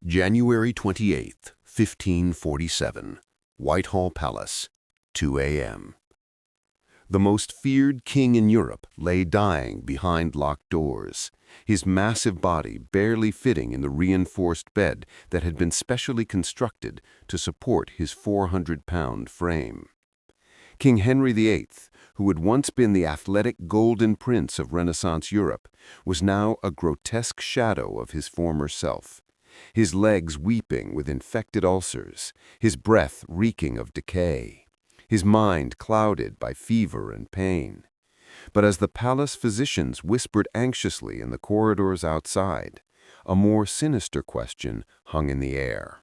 January 28, 1547, Whitehall Palace, 2 a.m. The most feared king in Europe lay dying behind locked doors, his massive body barely fitting in the reinforced bed that had been specially constructed to support his 400-pound frame. King Henry VIII, who had once been the athletic golden prince of Renaissance Europe, was now a grotesque shadow of his former self. His legs weeping with infected ulcers, his breath reeking of decay, his mind clouded by fever and pain. But as the palace physicians whispered anxiously in the corridors outside, a more sinister question hung in the air.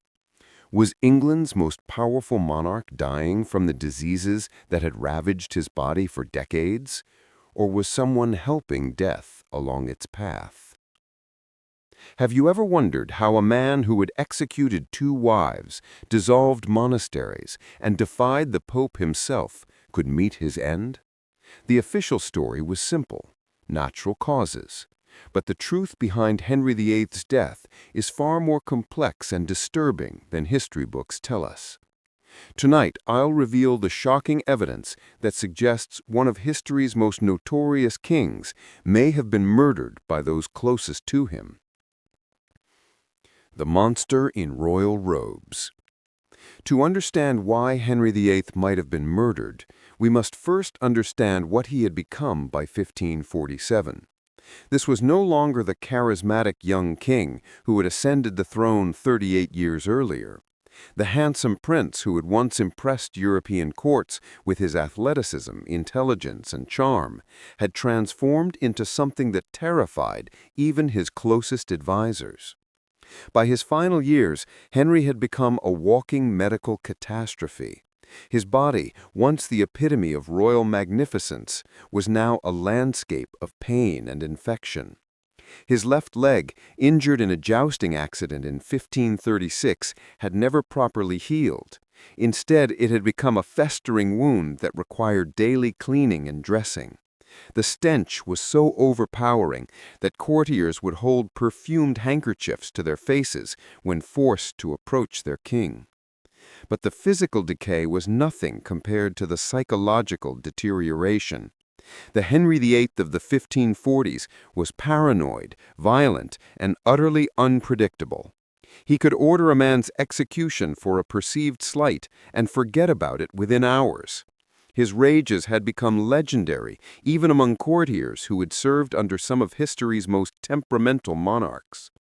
Was England's most powerful monarch dying from the diseases that had ravaged his body for decades, or was someone helping death along its path? Have you ever wondered how a man who had executed 2 wives, dissolved monasteries, and defied the Pope himself could meet his end? The official story was simple: natural causes. But the truth behind Henry VIII's death is far more complex and disturbing than history books tell us. Tonight, I'll reveal the shocking evidence that suggests one of history's most notorious kings may have been murdered by those closest to him. The monster in royal robes. To understand why Henry VIII might have been murdered, we must first understand what he had become by 1547. This was no longer the charismatic young king who had ascended the throne 38 years earlier. The handsome prince who had once impressed European courts with his athleticism, intelligence, and charm had transformed into something that terrified even his closest advisors. By his final years, Henry had become a walking medical catastrophe. His body, once the epitome of royal magnificence, was now a landscape of pain and infection. His left leg, injured in a jousting accident in 1536, had never properly healed. Instead, it had become a festering wound that required daily cleaning and dressing. The stench was so overpowering that courtiers would hold perfumed handkerchiefs to their faces when forced to approach their king. But the physical decay was nothing compared to the psychological deterioration. The Henry VIII of the 1540s was paranoid, violent, and utterly unpredictable. He could order a man's execution for a perceived slight and forget about it within hours. His rages had become legendary, even among courtiers who had served under some of history's most temperamental monarchs.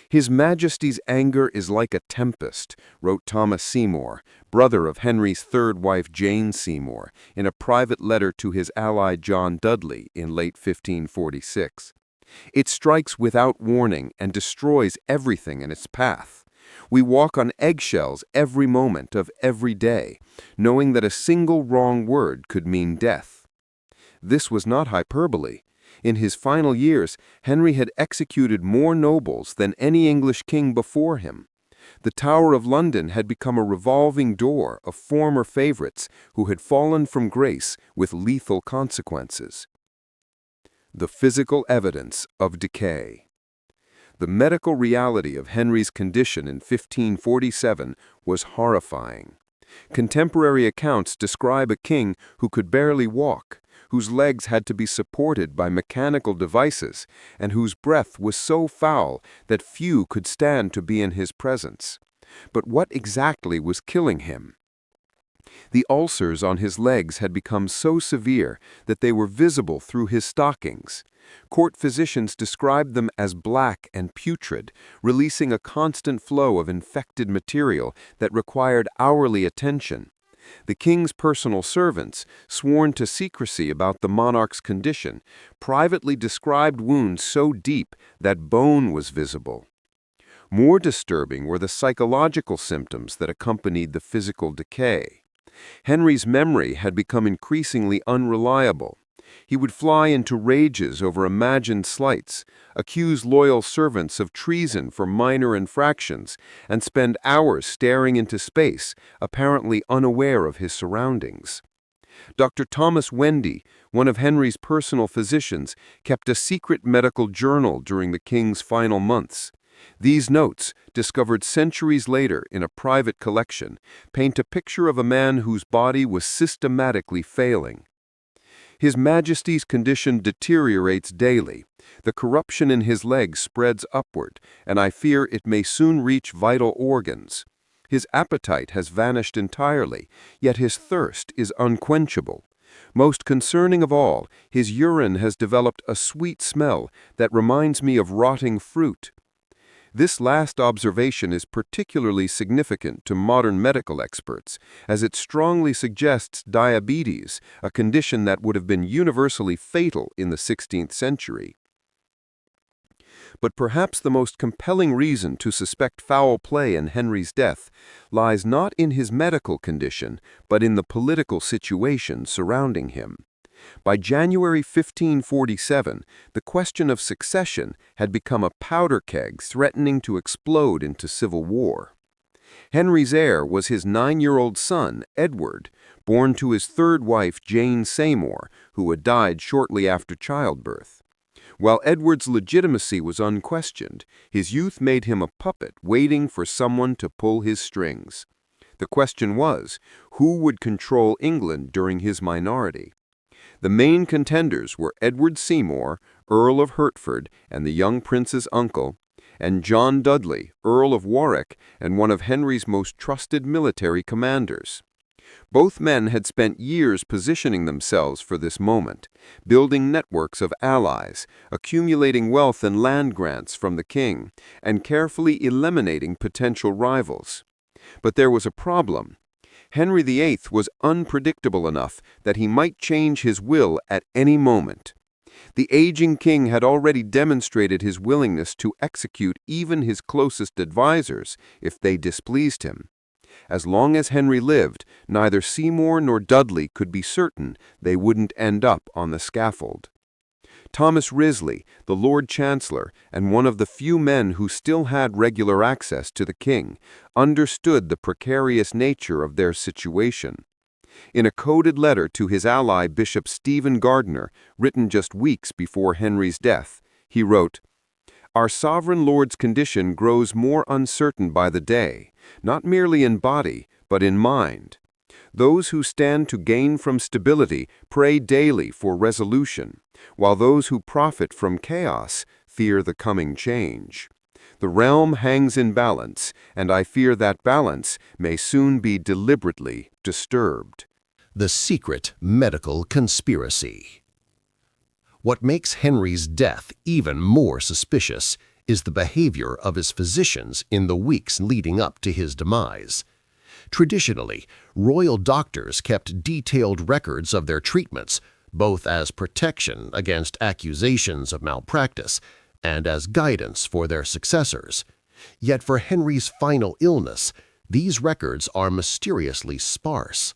"His Majesty's anger is like a tempest," wrote Thomas Seymour, brother of Henry's third wife Jane Seymour, in a private letter to his ally John Dudley in late 1546. "It strikes without warning and destroys everything in its path. We walk on eggshells every moment of every day, knowing that a single wrong word could mean death." This was not hyperbole. In his final years, Henry had executed more nobles than any English king before him. The Tower of London had become a revolving door of former favorites who had fallen from grace with lethal consequences. The physical evidence of decay. The medical reality of Henry's condition in 1547 was horrifying. Contemporary accounts describe a king who could barely walk, whose legs had to be supported by mechanical devices, and whose breath was so foul that few could stand to be in his presence. But what exactly was killing him? The ulcers on his legs had become so severe that they were visible through his stockings. Court physicians described them as black and putrid, releasing a constant flow of infected material that required hourly attention. The king's personal servants, sworn to secrecy about the monarch's condition, privately described wounds so deep that bone was visible. More disturbing were the psychological symptoms that accompanied the physical decay. Henry's memory had become increasingly unreliable. He would fly into rages over imagined slights, accuse loyal servants of treason for minor infractions, and spend hours staring into space, apparently unaware of his surroundings. Dr. Thomas Wendy, one of Henry's personal physicians, kept a secret medical journal during the king's final months. These notes, discovered centuries later in a private collection, paint a picture of a man whose body was systematically failing. His Majesty's condition deteriorates daily. The corruption in his legs spreads upward, and I fear it may soon reach vital organs. His appetite has vanished entirely, yet his thirst is unquenchable. Most concerning of all, his urine has developed a sweet smell that reminds me of rotting fruit. This last observation is particularly significant to modern medical experts, as it strongly suggests diabetes, a condition that would have been universally fatal in the 16th century. But perhaps the most compelling reason to suspect foul play in Henry's death lies not in his medical condition, but in the political situation surrounding him. By January 1547, the question of succession had become a powder keg threatening to explode into civil war. Henry's heir was his 9-year-old son, Edward, born to his third wife, Jane Seymour, who had died shortly after childbirth. While Edward's legitimacy was unquestioned, his youth made him a puppet waiting for someone to pull his strings. The question was, who would control England during his minority? The main contenders were Edward Seymour, Earl of Hertford and the young prince's uncle, and John Dudley, Earl of Warwick and one of Henry's most trusted military commanders. Both men had spent years positioning themselves for this moment, building networks of allies, accumulating wealth and land grants from the king, and carefully eliminating potential rivals. But there was a problem. Henry VIII was unpredictable enough that he might change his will at any moment. The aging king had already demonstrated his willingness to execute even his closest advisors if they displeased him. As long as Henry lived, neither Seymour nor Dudley could be certain they wouldn't end up on the scaffold. Thomas Wriothesley, the Lord Chancellor, and one of the few men who still had regular access to the king, understood the precarious nature of their situation. In a coded letter to his ally Bishop Stephen Gardiner, written just weeks before Henry's death, he wrote, "Our sovereign lord's condition grows more uncertain by the day, not merely in body, but in mind. Those who stand to gain from stability pray daily for resolution, while those who profit from chaos fear the coming change. The realm hangs in balance, and I fear that balance may soon be deliberately disturbed." The secret medical conspiracy. What makes Henry's death even more suspicious is the behavior of his physicians in the weeks leading up to his demise. Traditionally, royal doctors kept detailed records of their treatments, both as protection against accusations of malpractice and as guidance for their successors. Yet for Henry's final illness, these records are mysteriously sparse.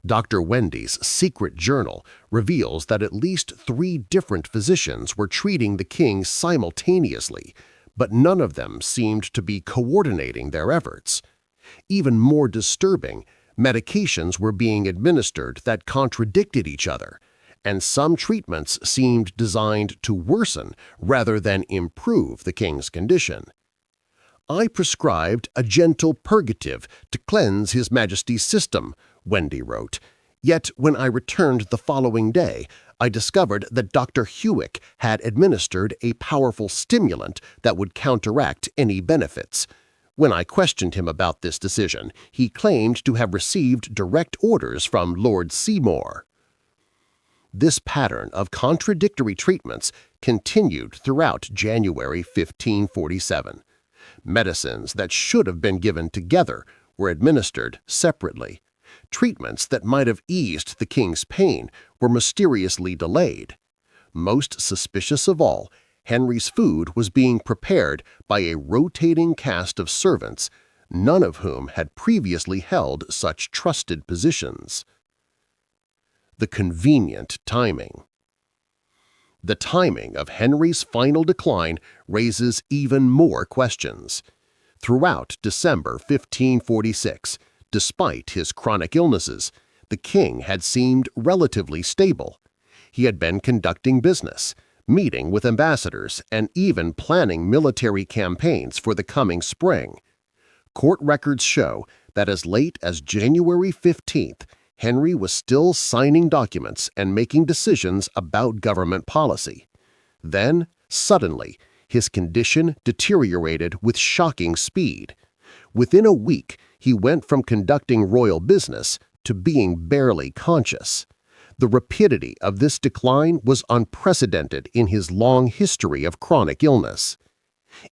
Dr. Wendy's secret journal reveals that at least 3 different physicians were treating the king simultaneously, but none of them seemed to be coordinating their efforts. Even more disturbing, medications were being administered that contradicted each other, and some treatments seemed designed to worsen rather than improve the king's condition. "I prescribed a gentle purgative to cleanse His Majesty's system," Wendy wrote. "Yet when I returned the following day, I discovered that Dr. Hewick had administered a powerful stimulant that would counteract any benefits. When I questioned him about this decision, he claimed to have received direct orders from Lord Seymour." This pattern of contradictory treatments continued throughout January 1547. Medicines that should have been given together were administered separately. Treatments that might have eased the king's pain were mysteriously delayed. Most suspicious of all, Henry's food was being prepared by a rotating cast of servants, none of whom had previously held such trusted positions. The convenient timing. The timing of Henry's final decline raises even more questions. Throughout December 1546, despite his chronic illnesses, the king had seemed relatively stable. He had been conducting business, meeting with ambassadors, and even planning military campaigns for the coming spring. Court records show that as late as January 15th, Henry was still signing documents and making decisions about government policy. Then, suddenly, his condition deteriorated with shocking speed. Within a week, he went from conducting royal business to being barely conscious. The rapidity of this decline was unprecedented in his long history of chronic illness.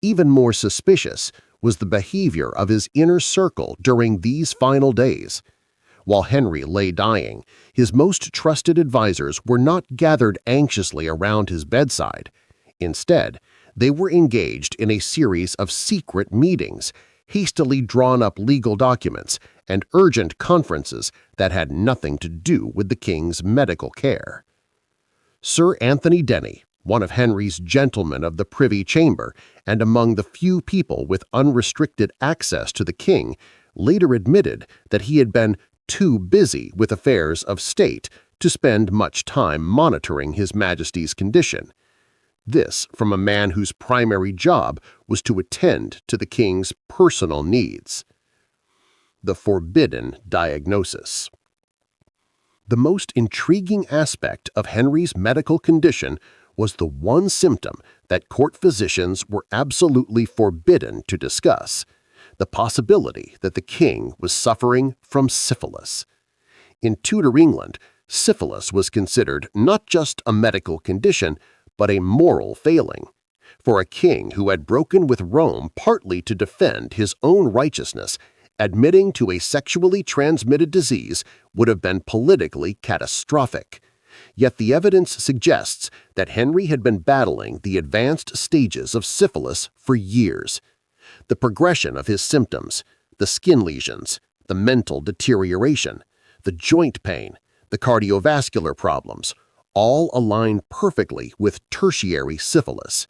Even more suspicious was the behavior of his inner circle during these final days. While Henry lay dying, his most trusted advisors were not gathered anxiously around his bedside. Instead, they were engaged in a series of secret meetings, hastily drawn-up legal documents, and urgent conferences that had nothing to do with the king's medical care. Sir Anthony Denny, one of Henry's gentlemen of the Privy Chamber and among the few people with unrestricted access to the king, later admitted that he had been too busy with affairs of state to spend much time monitoring His Majesty's condition. This from a man whose primary job was to attend to the king's personal needs. The forbidden diagnosis. The most intriguing aspect of Henry's medical condition was the one symptom that court physicians were absolutely forbidden to discuss: the possibility that the king was suffering from syphilis. In Tudor England, syphilis was considered not just a medical condition, but a moral failing. For a king who had broken with Rome partly to defend his own righteousness, admitting to a sexually transmitted disease would have been politically catastrophic. Yet the evidence suggests that Henry had been battling the advanced stages of syphilis for years. The progression of his symptoms, the skin lesions, the mental deterioration, the joint pain, the cardiovascular problems, all aligned perfectly with tertiary syphilis.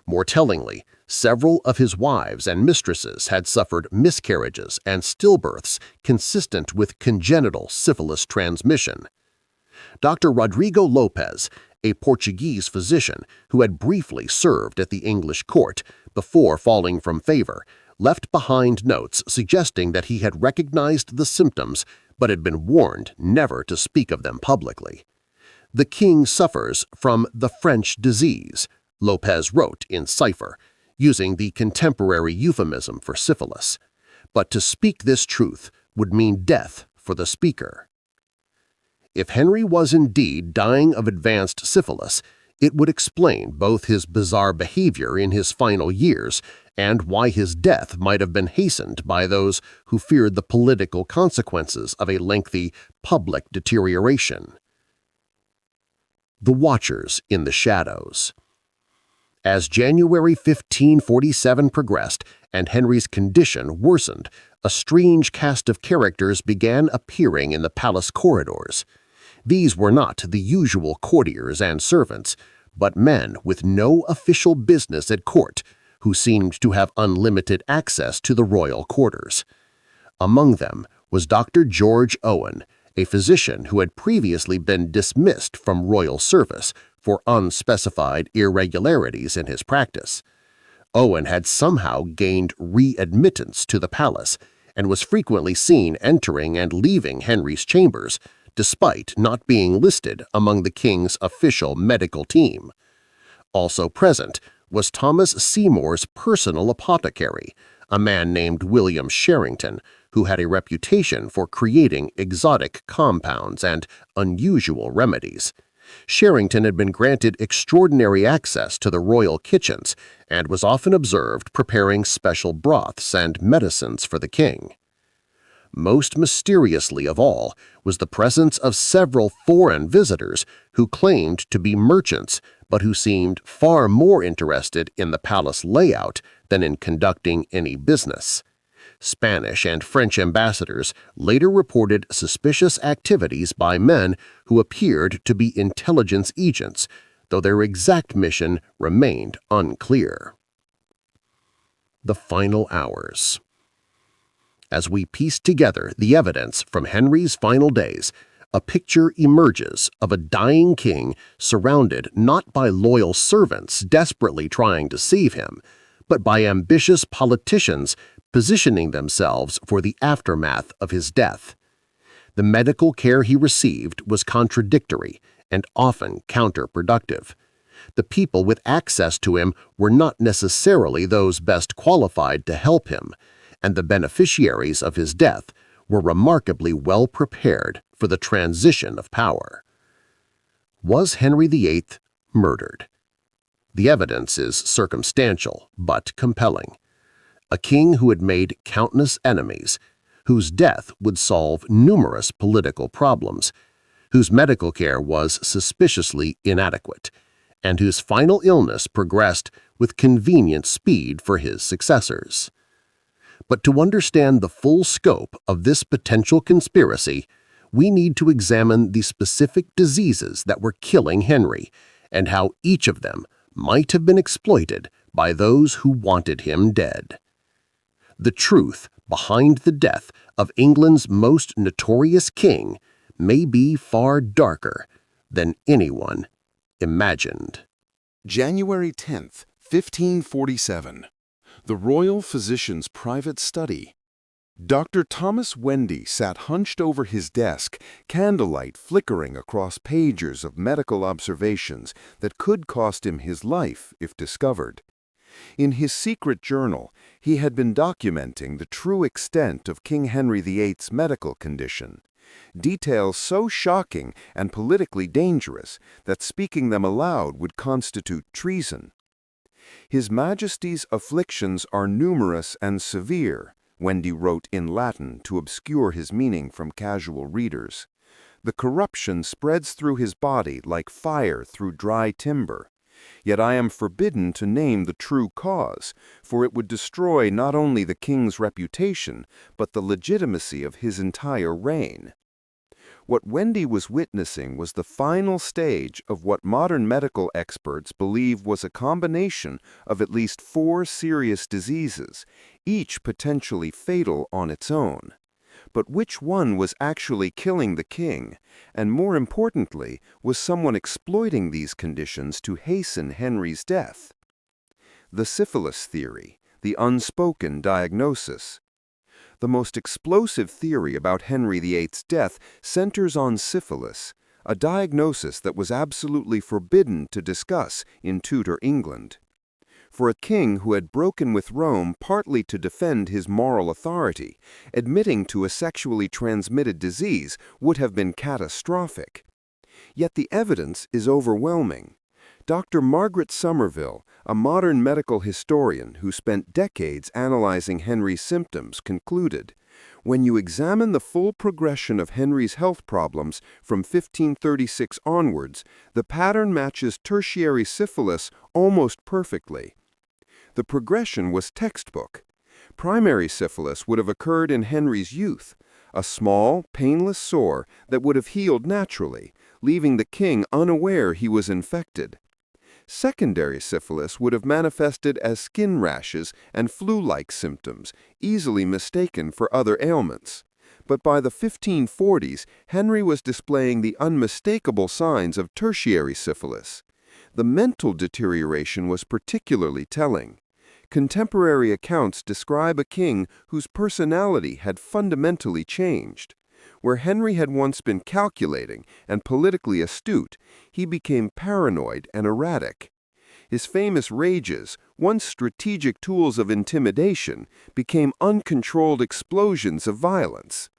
More tellingly, several of his wives and mistresses had suffered miscarriages and stillbirths consistent with congenital syphilis transmission. Dr. Rodrigo Lopez, a Portuguese physician who had briefly served at the English court before falling from favor, left behind notes suggesting that he had recognized the symptoms but had been warned never to speak of them publicly. "The king suffers from the French disease," Lopez wrote in cipher, using the contemporary euphemism for syphilis. But to speak this truth would mean death for the speaker. If Henry was indeed dying of advanced syphilis, it would explain both his bizarre behavior in his final years and why his death might have been hastened by those who feared the political consequences of a lengthy public deterioration. The Watchers in the Shadows. As January 1547 progressed and Henry's condition worsened, a strange cast of characters began appearing in the palace corridors. These were not the usual courtiers and servants, but men with no official business at court who seemed to have unlimited access to the royal quarters. Among them was Dr. George Owen, a physician who had previously been dismissed from royal service for unspecified irregularities in his practice. Owen had somehow gained readmittance to the palace and was frequently seen entering and leaving Henry's chambers, despite not being listed among the king's official medical team. Also present was Thomas Seymour's personal apothecary, a man named William Sherrington, who had a reputation for creating exotic compounds and unusual remedies. Sherrington had been granted extraordinary access to the royal kitchens and was often observed preparing special broths and medicines for the king. Most mysteriously of all was the presence of several foreign visitors who claimed to be merchants but who seemed far more interested in the palace layout than in conducting any business. Spanish and French ambassadors later reported suspicious activities by men who appeared to be intelligence agents, though their exact mission remained unclear. The final hours. As we piece together the evidence from Henry's final days, A picture emerges of a dying king surrounded not by loyal servants desperately trying to save him, but by ambitious politicians positioning themselves for the aftermath of his death. The medical care he received was contradictory and often counterproductive. The people with access to him were not necessarily those best qualified to help him, and the beneficiaries of his death were remarkably well prepared for the transition of power. Was Henry VIII murdered? The evidence is circumstantial but compelling. A king who had made countless enemies, whose death would solve numerous political problems, whose medical care was suspiciously inadequate, and whose final illness progressed with convenient speed for his successors. But to understand the full scope of this potential conspiracy, we need to examine the specific diseases that were killing Henry and how each of them might have been exploited by those who wanted him dead. The truth behind the death of England's most notorious king may be far darker than anyone imagined. January 10th, 1547. The royal physician's private study. Dr. Thomas Wendy sat hunched over his desk, candlelight flickering across pages of medical observations that could cost him his life if discovered. In his secret journal, he had been documenting the true extent of King Henry VIII's medical condition, details so shocking and politically dangerous that speaking them aloud would constitute treason. His Majesty's afflictions are numerous and severe, Wendy wrote in Latin to obscure his meaning from casual readers. The corruption spreads through his body like fire through dry timber. Yet I am forbidden to name the true cause, for it would destroy not only the king's reputation, but the legitimacy of his entire reign. What Wendy was witnessing was the final stage of what modern medical experts believe was a combination of at least 4 serious diseases, each potentially fatal on its own. But which one was actually killing the king, and more importantly, was someone exploiting these conditions to hasten Henry's death? The syphilis theory, the unspoken diagnosis. The most explosive theory about Henry VIII's death centers on syphilis, a diagnosis that was absolutely forbidden to discuss in Tudor England. For a king who had broken with Rome partly to defend his moral authority, admitting to a sexually transmitted disease would have been catastrophic. Yet the evidence is overwhelming. Dr. Margaret Somerville, a modern medical historian who spent decades analyzing Henry's symptoms, concluded, "When you examine the full progression of Henry's health problems from 1536 onwards, the pattern matches tertiary syphilis almost perfectly." The progression was textbook. Primary syphilis would have occurred in Henry's youth, a small, painless sore that would have healed naturally, leaving the king unaware he was infected. Secondary syphilis would have manifested as skin rashes and flu-like symptoms, easily mistaken for other ailments. But by the 1540s, Henry was displaying the unmistakable signs of tertiary syphilis. The mental deterioration was particularly telling. Contemporary accounts describe a king whose personality had fundamentally changed. Where Henry had once been calculating and politically astute, he became paranoid and erratic. His famous rages, once strategic tools of intimidation, became uncontrolled explosions of violence.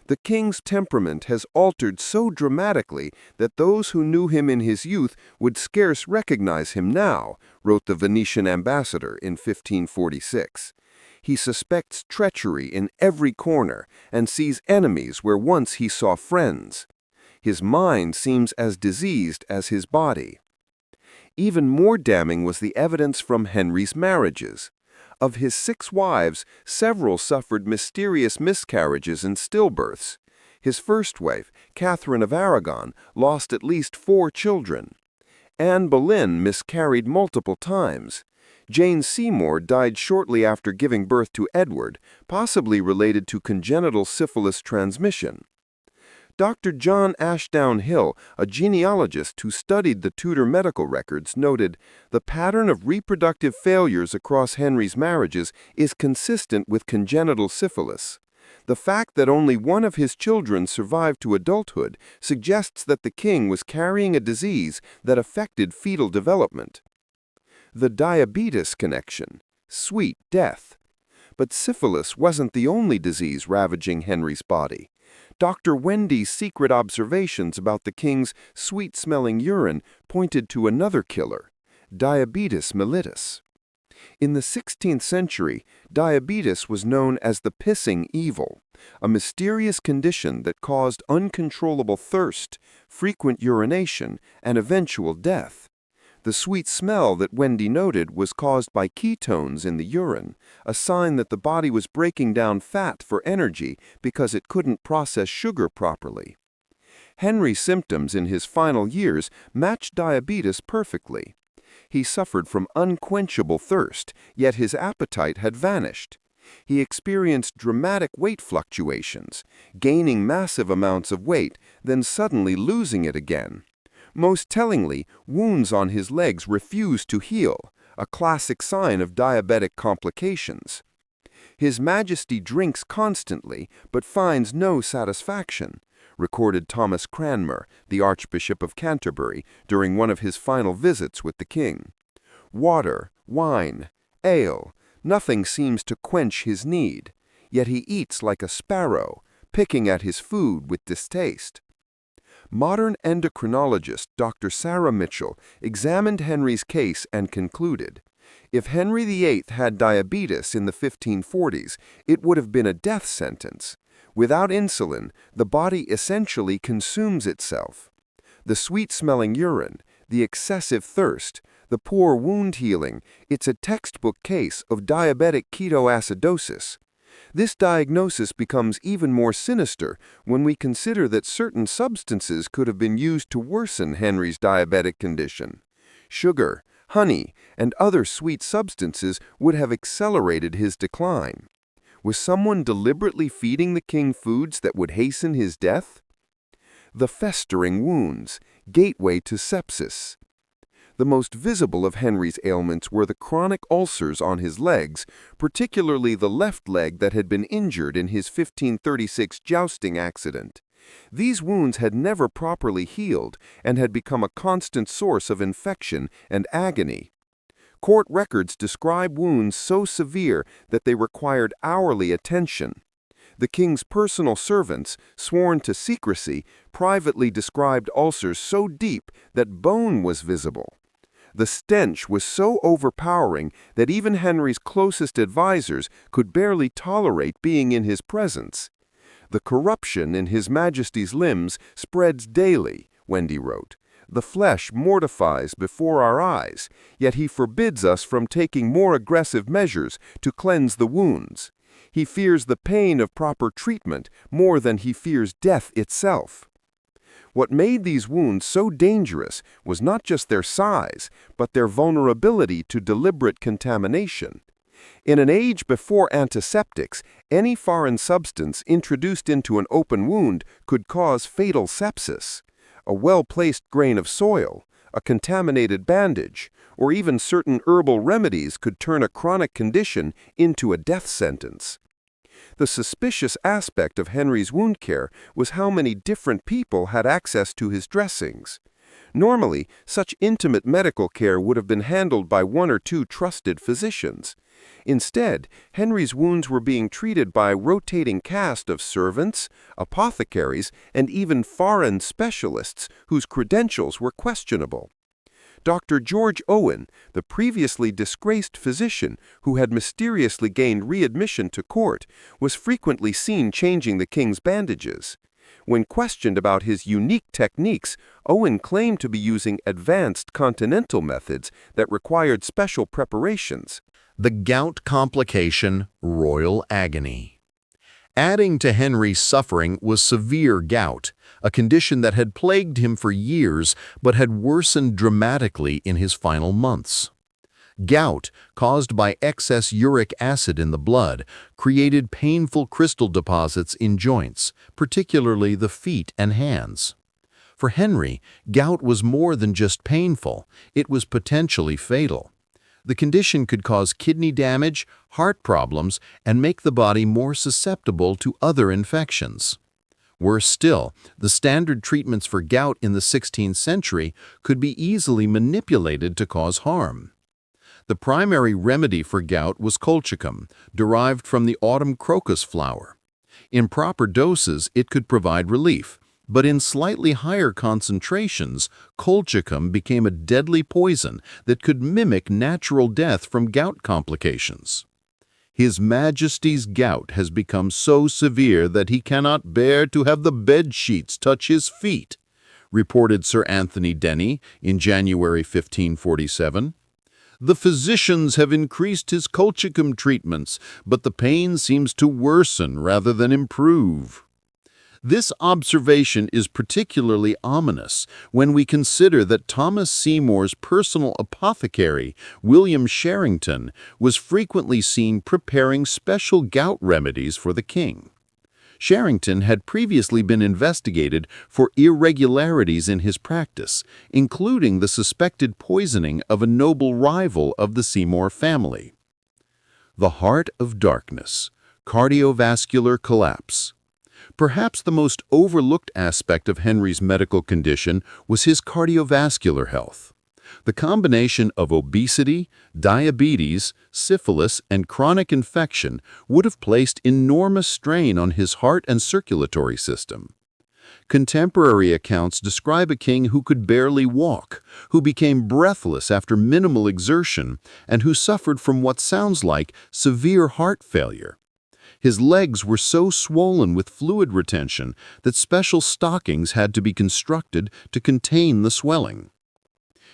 The king's temperament has altered so dramatically that those who knew him in his youth would scarce recognize him now, wrote the Venetian ambassador in 1546. He suspects treachery in every corner and sees enemies where once he saw friends. His mind seems as diseased as his body. Even more damning was the evidence from Henry's marriages. Of his 6 wives, several suffered mysterious miscarriages and stillbirths. His first wife, Catherine of Aragon, lost at least 4 children. Anne Boleyn miscarried multiple times. Jane Seymour died shortly after giving birth to Edward, possibly related to congenital syphilis transmission. Dr. John Ashdown Hill, a genealogist who studied the Tudor medical records, noted, "The pattern of reproductive failures across Henry's marriages is consistent with congenital syphilis. The fact that only one of his children survived to adulthood suggests that the king was carrying a disease that affected fetal development." The diabetes connection. Sweet death. But syphilis wasn't the only disease ravaging Henry's body. Dr. Wendy's secret observations about the king's sweet-smelling urine pointed to another killer, diabetes mellitus. In the 16th century, diabetes was known as the pissing evil, a mysterious condition that caused uncontrollable thirst, frequent urination, and eventual death. The sweet smell that Wendy noted was caused by ketones in the urine, a sign that the body was breaking down fat for energy because it couldn't process sugar properly. Henry's symptoms in his final years matched diabetes perfectly. He suffered from unquenchable thirst, yet his appetite had vanished. He experienced dramatic weight fluctuations, gaining massive amounts of weight, then suddenly losing it again. Most tellingly, wounds on his legs refused to heal, a classic sign of diabetic complications. "His Majesty drinks constantly, but finds no satisfaction," recorded Thomas Cranmer, the Archbishop of Canterbury, during one of his final visits with the king. "Water, wine, ale, nothing seems to quench his need, yet he eats like a sparrow, picking at his food with distaste." Modern endocrinologist Dr. Sarah Mitchell examined Henry's case and concluded, if Henry VIII had diabetes in the 1540s, it would have been a death sentence. Without insulin, the body essentially consumes itself. The sweet-smelling urine, the excessive thirst, the poor wound healing, it's a textbook case of diabetic ketoacidosis. This diagnosis becomes even more sinister when we consider that certain substances could have been used to worsen Henry's diabetic condition. Sugar, honey, and other sweet substances would have accelerated his decline. Was someone deliberately feeding the king foods that would hasten his death? The festering wounds, gateway to sepsis. The most visible of Henry's ailments were the chronic ulcers on his legs, particularly the left leg that had been injured in his 1536 jousting accident. These wounds had never properly healed and had become a constant source of infection and agony. Court records describe wounds so severe that they required hourly attention. The king's personal servants, sworn to secrecy, privately described ulcers so deep that bone was visible. The stench was so overpowering that even Henry's closest advisors could barely tolerate being in his presence. "The corruption in His Majesty's limbs spreads daily," Wendy wrote. "The flesh mortifies before our eyes, yet he forbids us from taking more aggressive measures to cleanse the wounds. He fears the pain of proper treatment more than he fears death itself." What made these wounds so dangerous was not just their size, but their vulnerability to deliberate contamination. In an age before antiseptics, any foreign substance introduced into an open wound could cause fatal sepsis. A well-placed grain of soil, a contaminated bandage, or even certain herbal remedies could turn a chronic condition into a death sentence. The suspicious aspect of Henry's wound care was how many different people had access to his dressings. Normally, such intimate medical care would have been handled by one or two trusted physicians. Instead, Henry's wounds were being treated by a rotating cast of servants, apothecaries, and even foreign specialists whose credentials were questionable. Dr. George Owen, the previously disgraced physician who had mysteriously gained readmission to court, was frequently seen changing the king's bandages. When questioned about his unique techniques, Owen claimed to be using advanced continental methods that required special preparations. The gout complication, royal agony. Adding to Henry's suffering was severe gout, a condition that had plagued him for years but had worsened dramatically in his final months. Gout, caused by excess uric acid in the blood, created painful crystal deposits in joints, particularly the feet and hands. For Henry, gout was more than just painful, it was potentially fatal. The condition could cause kidney damage, heart problems, and make the body more susceptible to other infections. Worse still, the standard treatments for gout in the 16th century could be easily manipulated to cause harm. The primary remedy for gout was colchicum, derived from the autumn crocus flower. In proper doses, it could provide relief, but in slightly higher concentrations, colchicum became a deadly poison that could mimic natural death from gout complications. His Majesty's gout has become so severe that he cannot bear to have the bed sheets touch his feet, reported Sir Anthony Denny in January 1547. The physicians have increased his colchicum treatments, but the pain seems to worsen rather than improve. This observation is particularly ominous when we consider that Thomas Seymour's personal apothecary, William Sherrington, was frequently seen preparing special gout remedies for the king. Sherrington had previously been investigated for irregularities in his practice, including the suspected poisoning of a noble rival of the Seymour family. The heart of darkness, cardiovascular collapse. Perhaps the most overlooked aspect of Henry's medical condition was his cardiovascular health. The combination of obesity, diabetes, syphilis, and chronic infection would have placed enormous strain on his heart and circulatory system. Contemporary accounts describe a king who could barely walk, who became breathless after minimal exertion, and who suffered from what sounds like severe heart failure. His legs were so swollen with fluid retention that special stockings had to be constructed to contain the swelling.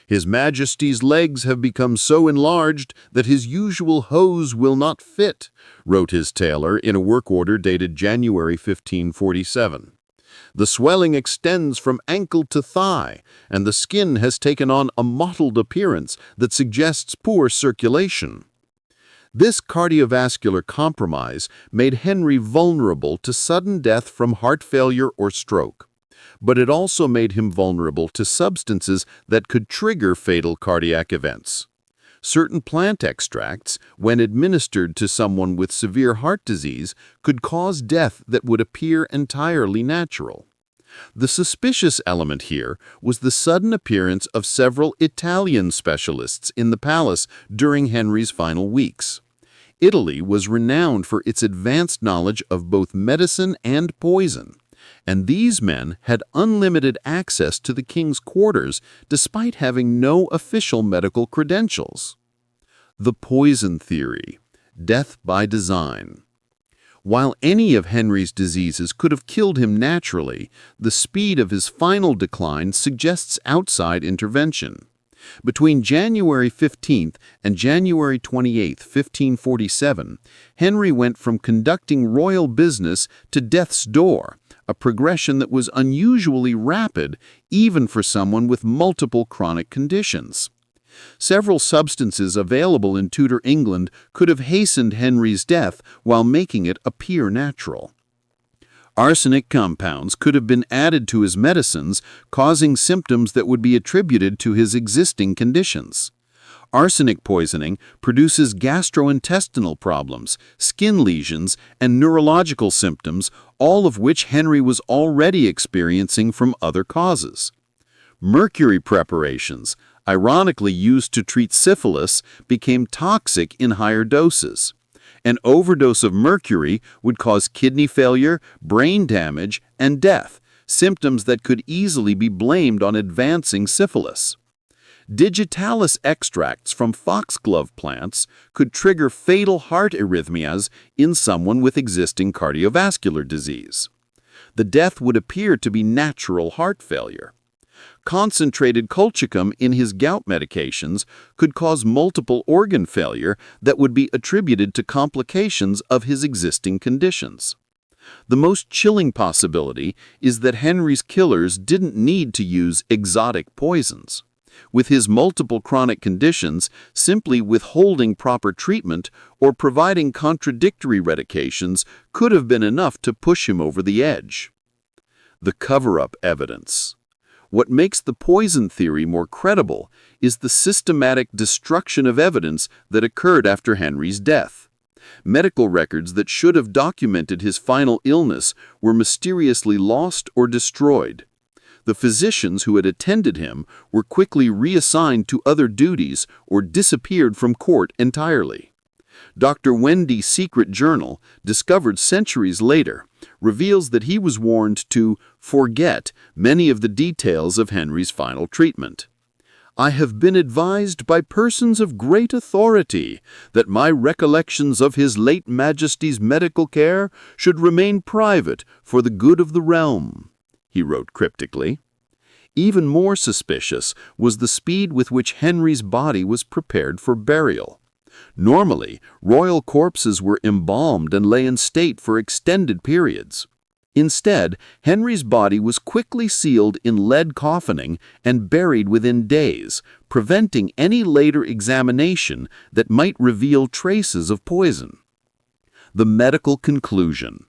His Majesty's legs have become so enlarged that his usual hose will not fit, wrote his tailor in a work order dated January 1547. The swelling extends from ankle to thigh, and the skin has taken on a mottled appearance that suggests poor circulation. This cardiovascular compromise made Henry vulnerable to sudden death from heart failure or stroke. But it also made him vulnerable to substances that could trigger fatal cardiac events. Certain plant extracts, when administered to someone with severe heart disease, could cause death that would appear entirely natural. The suspicious element here was the sudden appearance of several Italian specialists in the palace during Henry's final weeks. Italy was renowned for its advanced knowledge of both medicine and poison, and these men had unlimited access to the king's quarters despite having no official medical credentials. The poison theory, death by design. While any of Henry's diseases could have killed him naturally, the speed of his final decline suggests outside intervention. Between January 15th and January 28th, 1547, Henry went from conducting royal business to death's door, a progression that was unusually rapid even for someone with multiple chronic conditions. Several substances available in Tudor England could have hastened Henry's death while making it appear natural. Arsenic compounds could have been added to his medicines, causing symptoms that would be attributed to his existing conditions. Arsenic poisoning produces gastrointestinal problems, skin lesions, and neurological symptoms, all of which Henry was already experiencing from other causes. Mercury preparations, ironically used to treat syphilis, became toxic in higher doses. An overdose of mercury would cause kidney failure, brain damage, and death, symptoms that could easily be blamed on advancing syphilis. Digitalis extracts from foxglove plants could trigger fatal heart arrhythmias in someone with existing cardiovascular disease. The death would appear to be natural heart failure. Concentrated colchicum in his gout medications could cause multiple organ failure that would be attributed to complications of his existing conditions. The most chilling possibility is that Henry's killers didn't need to use exotic poisons. With his multiple chronic conditions, simply withholding proper treatment or providing contradictory medications could have been enough to push him over the edge. The cover-up evidence. What makes the poison theory more credible is the systematic destruction of evidence that occurred after Henry's death. Medical records that should have documented his final illness were mysteriously lost or destroyed. The physicians who had attended him were quickly reassigned to other duties or disappeared from court entirely. Dr. Wendy's secret journal, discovered centuries later, reveals that he was warned to forget many of the details of Henry's final treatment. "I have been advised by persons of great authority that my recollections of His late Majesty's medical care should remain private for the good of the realm," he wrote cryptically. Even more suspicious was the speed with which Henry's body was prepared for burial. Normally, royal corpses were embalmed and lay in state for extended periods. Instead, Henry's body was quickly sealed in lead coffining and buried within days, preventing any later examination that might reveal traces of poison. The medical conclusion.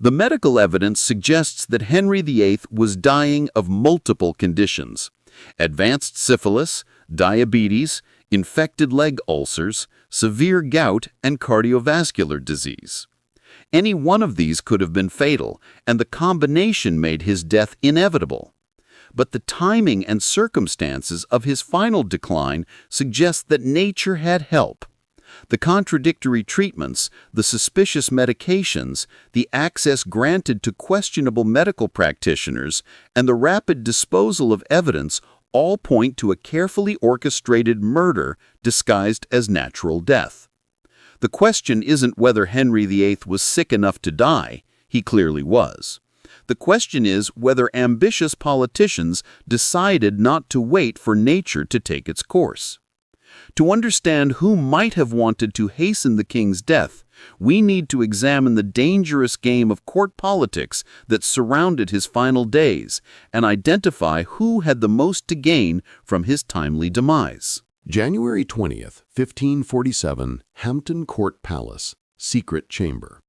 The medical evidence suggests that Henry VIII was dying of multiple conditions: advanced syphilis, diabetes, infected leg ulcers, severe gout, and cardiovascular disease. Any one of these could have been fatal, and the combination made his death inevitable. But the timing and circumstances of his final decline suggest that nature had help. The contradictory treatments, the suspicious medications, the access granted to questionable medical practitioners, and the rapid disposal of evidence all point to a carefully orchestrated murder disguised as natural death. The question isn't whether Henry VIII was sick enough to die. He clearly was. The question is whether ambitious politicians decided not to wait for nature to take its course. To understand who might have wanted to hasten the king's death, we need to examine the dangerous game of court politics that surrounded his final days and identify who had the most to gain from his timely demise. January 20th, 1547, Hampton Court Palace, Secret Chamber.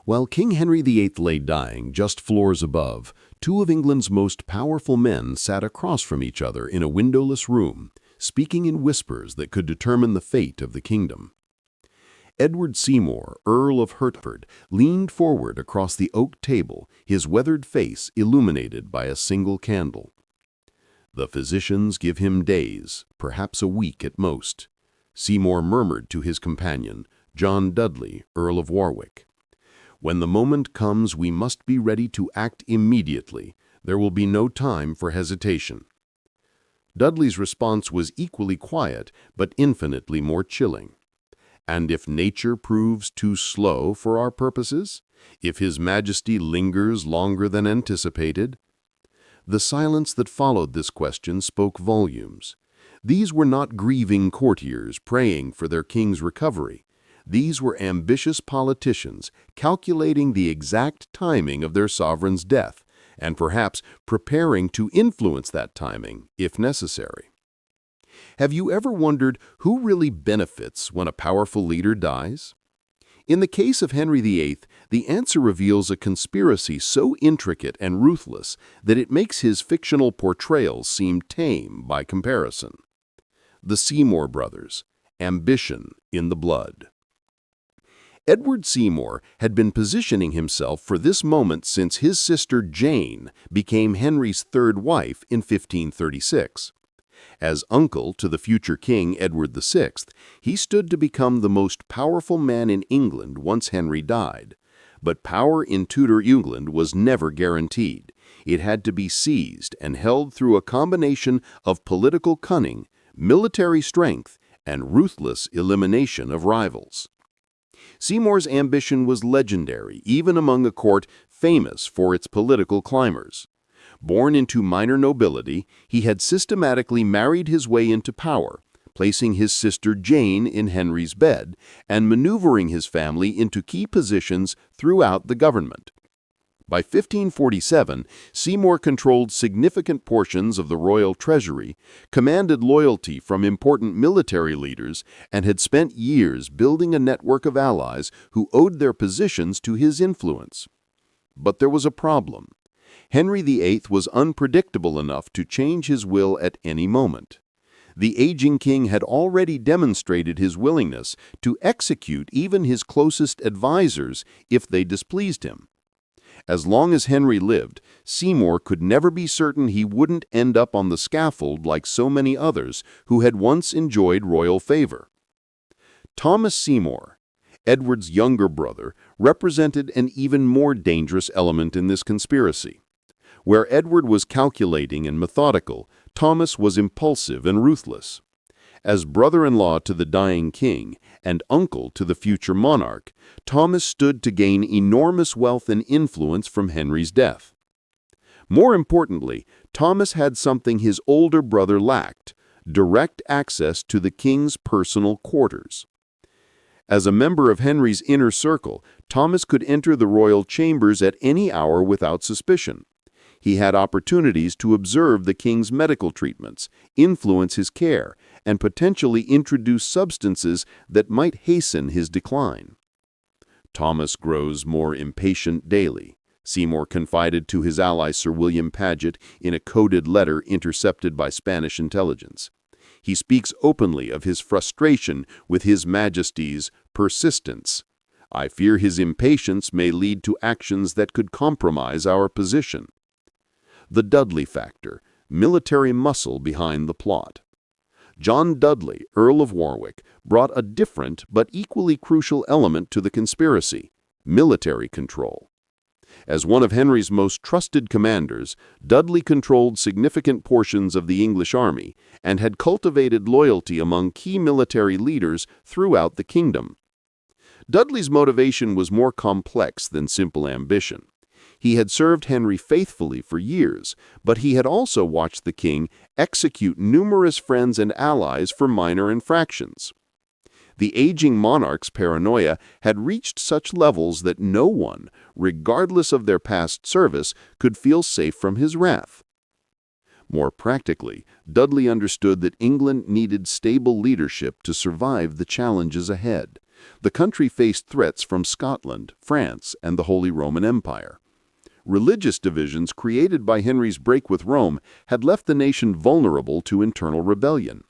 While King Henry VIII lay dying just floors above, two of England's most powerful men sat across from each other in a windowless room, speaking in whispers that could determine the fate of the kingdom. Edward Seymour, Earl of Hertford, leaned forward across the oak table, his weathered face illuminated by a single candle. "The physicians give him days, perhaps a week at most," Seymour murmured to his companion, John Dudley, Earl of Warwick. "When the moment comes, we must be ready to act immediately. There will be no time for hesitation." Dudley's response was equally quiet, but infinitely more chilling. "And if nature proves too slow for our purposes? If His Majesty lingers longer than anticipated?" The silence that followed this question spoke volumes. These were not grieving courtiers praying for their king's recovery. These were ambitious politicians calculating the exact timing of their sovereign's death, and perhaps preparing to influence that timing if necessary. Have you ever wondered who really benefits when a powerful leader dies? In the case of Henry VIII, the answer reveals a conspiracy so intricate and ruthless that it makes his fictional portrayals seem tame by comparison. The Seymour brothers, ambition in the blood. Edward Seymour had been positioning himself for this moment since his sister Jane became Henry's third wife in 1536. As uncle to the future King Edward VI, he stood to become the most powerful man in England once Henry died. But power in Tudor England was never guaranteed. It had to be seized and held through a combination of political cunning, military strength, and ruthless elimination of rivals. Seymour's ambition was legendary, even among a court famous for its political climbers. Born into minor nobility, he had systematically married his way into power, placing his sister Jane in Henry's bed and maneuvering his family into key positions throughout the government. By 1547, Seymour controlled significant portions of the royal treasury, commanded loyalty from important military leaders, and had spent years building a network of allies who owed their positions to his influence. But there was a problem. Henry VIII was unpredictable enough to change his will at any moment. The aging king had already demonstrated his willingness to execute even his closest advisors if they displeased him. As long as Henry lived, Seymour could never be certain he wouldn't end up on the scaffold like so many others who had once enjoyed royal favor. Thomas Seymour, Edward's younger brother, represented an even more dangerous element in this conspiracy. Where Edward was calculating and methodical, Thomas was impulsive and ruthless. As brother-in-law to the dying king and uncle to the future monarch, Thomas stood to gain enormous wealth and influence from Henry's death. More importantly, Thomas had something his older brother lacked: direct access to the king's personal quarters. As a member of Henry's inner circle, Thomas could enter the royal chambers at any hour without suspicion. He had opportunities to observe the king's medical treatments, influence his care, and potentially introduce substances that might hasten his decline. Thomas grows more impatient daily, Seymour confided to his ally Sir William Paget in a coded letter intercepted by Spanish intelligence. He speaks openly of his frustration with His Majesty's persistence. I fear his impatience may lead to actions that could compromise our position. The Dudley factor, military muscle behind the plot. John Dudley, Earl of Warwick, brought a different but equally crucial element to the conspiracy: military control. As one of Henry's most trusted commanders, Dudley controlled significant portions of the English army and had cultivated loyalty among key military leaders throughout the kingdom. Dudley's motivation was more complex than simple ambition. He had served Henry faithfully for years, but he had also watched the king execute numerous friends and allies for minor infractions. The aging monarch's paranoia had reached such levels that no one, regardless of their past service, could feel safe from his wrath. More practically, Dudley understood that England needed stable leadership to survive the challenges ahead. The country faced threats from Scotland, France, and the Holy Roman Empire. Religious divisions created by Henry's break with Rome had left the nation vulnerable to internal rebellion.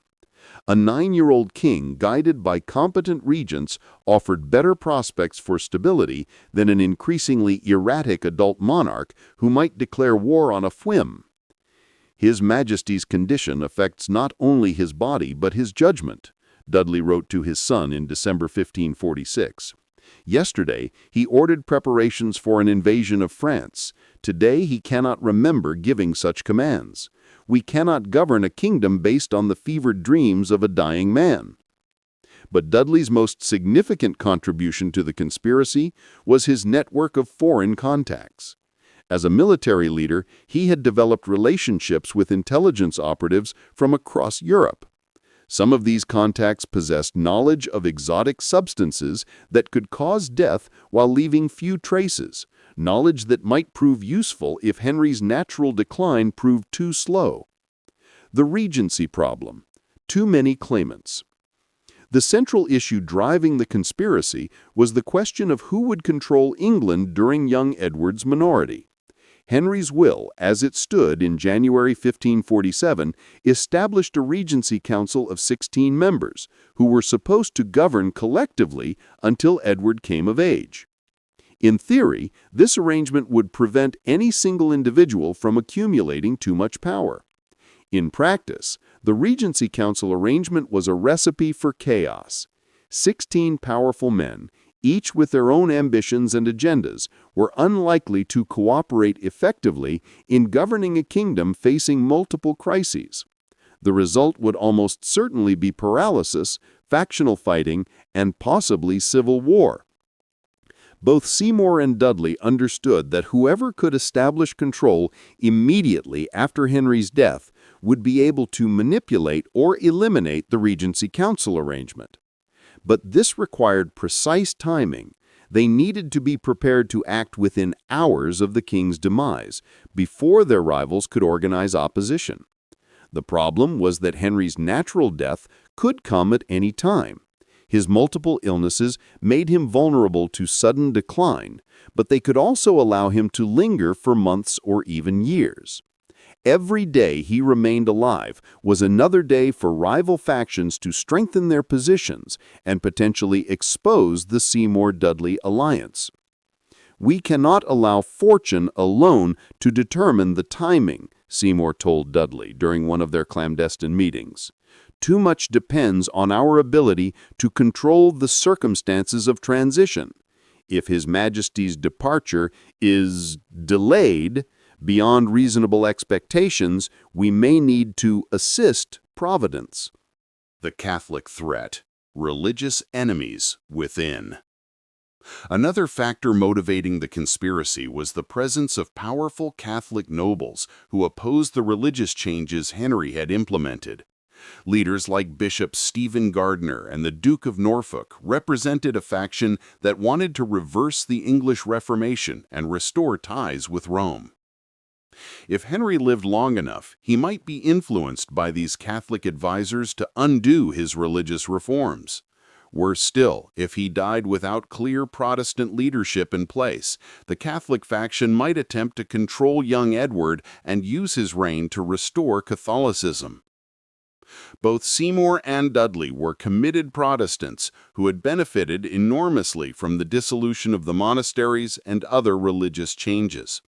A 9-year-old king guided by competent regents offered better prospects for stability than an increasingly erratic adult monarch who might declare war on a whim. His Majesty's condition affects not only his body but his judgment, Dudley wrote to his son in December 1546. Yesterday, he ordered preparations for an invasion of France. Today, he cannot remember giving such commands. We cannot govern a kingdom based on the fevered dreams of a dying man. But Dudley's most significant contribution to the conspiracy was his network of foreign contacts. As a military leader, he had developed relationships with intelligence operatives from across Europe. Some of these contacts possessed knowledge of exotic substances that could cause death while leaving few traces, knowledge that might prove useful if Henry's natural decline proved too slow. The regency problem: too many claimants. The central issue driving the conspiracy was the question of who would control England during young Edward's minority. Henry's will, as it stood in January 1547, established a regency council of 16 members, who were supposed to govern collectively until Edward came of age. In theory, this arrangement would prevent any single individual from accumulating too much power. In practice, the regency council arrangement was a recipe for chaos. 16 powerful men, each with their own ambitions and agendas, were unlikely to cooperate effectively in governing a kingdom facing multiple crises. The result would almost certainly be paralysis, factional fighting, and possibly civil war. Both Seymour and Dudley understood that whoever could establish control immediately after Henry's death would be able to manipulate or eliminate the regency council arrangement. But this required precise timing. They needed to be prepared to act within hours of the king's demise, before their rivals could organize opposition. The problem was that Henry's natural death could come at any time. His multiple illnesses made him vulnerable to sudden decline, but they could also allow him to linger for months or even years. Every day he remained alive was another day for rival factions to strengthen their positions and potentially expose the Seymour-Dudley alliance. "We cannot allow fortune alone to determine the timing," Seymour told Dudley during one of their clandestine meetings. "Too much depends on our ability to control the circumstances of transition. If His Majesty's departure is delayed beyond reasonable expectations, we may need to assist Providence." The Catholic threat: religious enemies within. Another factor motivating the conspiracy was the presence of powerful Catholic nobles who opposed the religious changes Henry had implemented. Leaders like Bishop Stephen Gardiner and the Duke of Norfolk represented a faction that wanted to reverse the English Reformation and restore ties with Rome. If Henry lived long enough, he might be influenced by these Catholic advisors to undo his religious reforms. Worse still, if he died without clear Protestant leadership in place, the Catholic faction might attempt to control young Edward and use his reign to restore Catholicism. Both Seymour and Dudley were committed Protestants who had benefited enormously from the dissolution of the monasteries and other religious changes.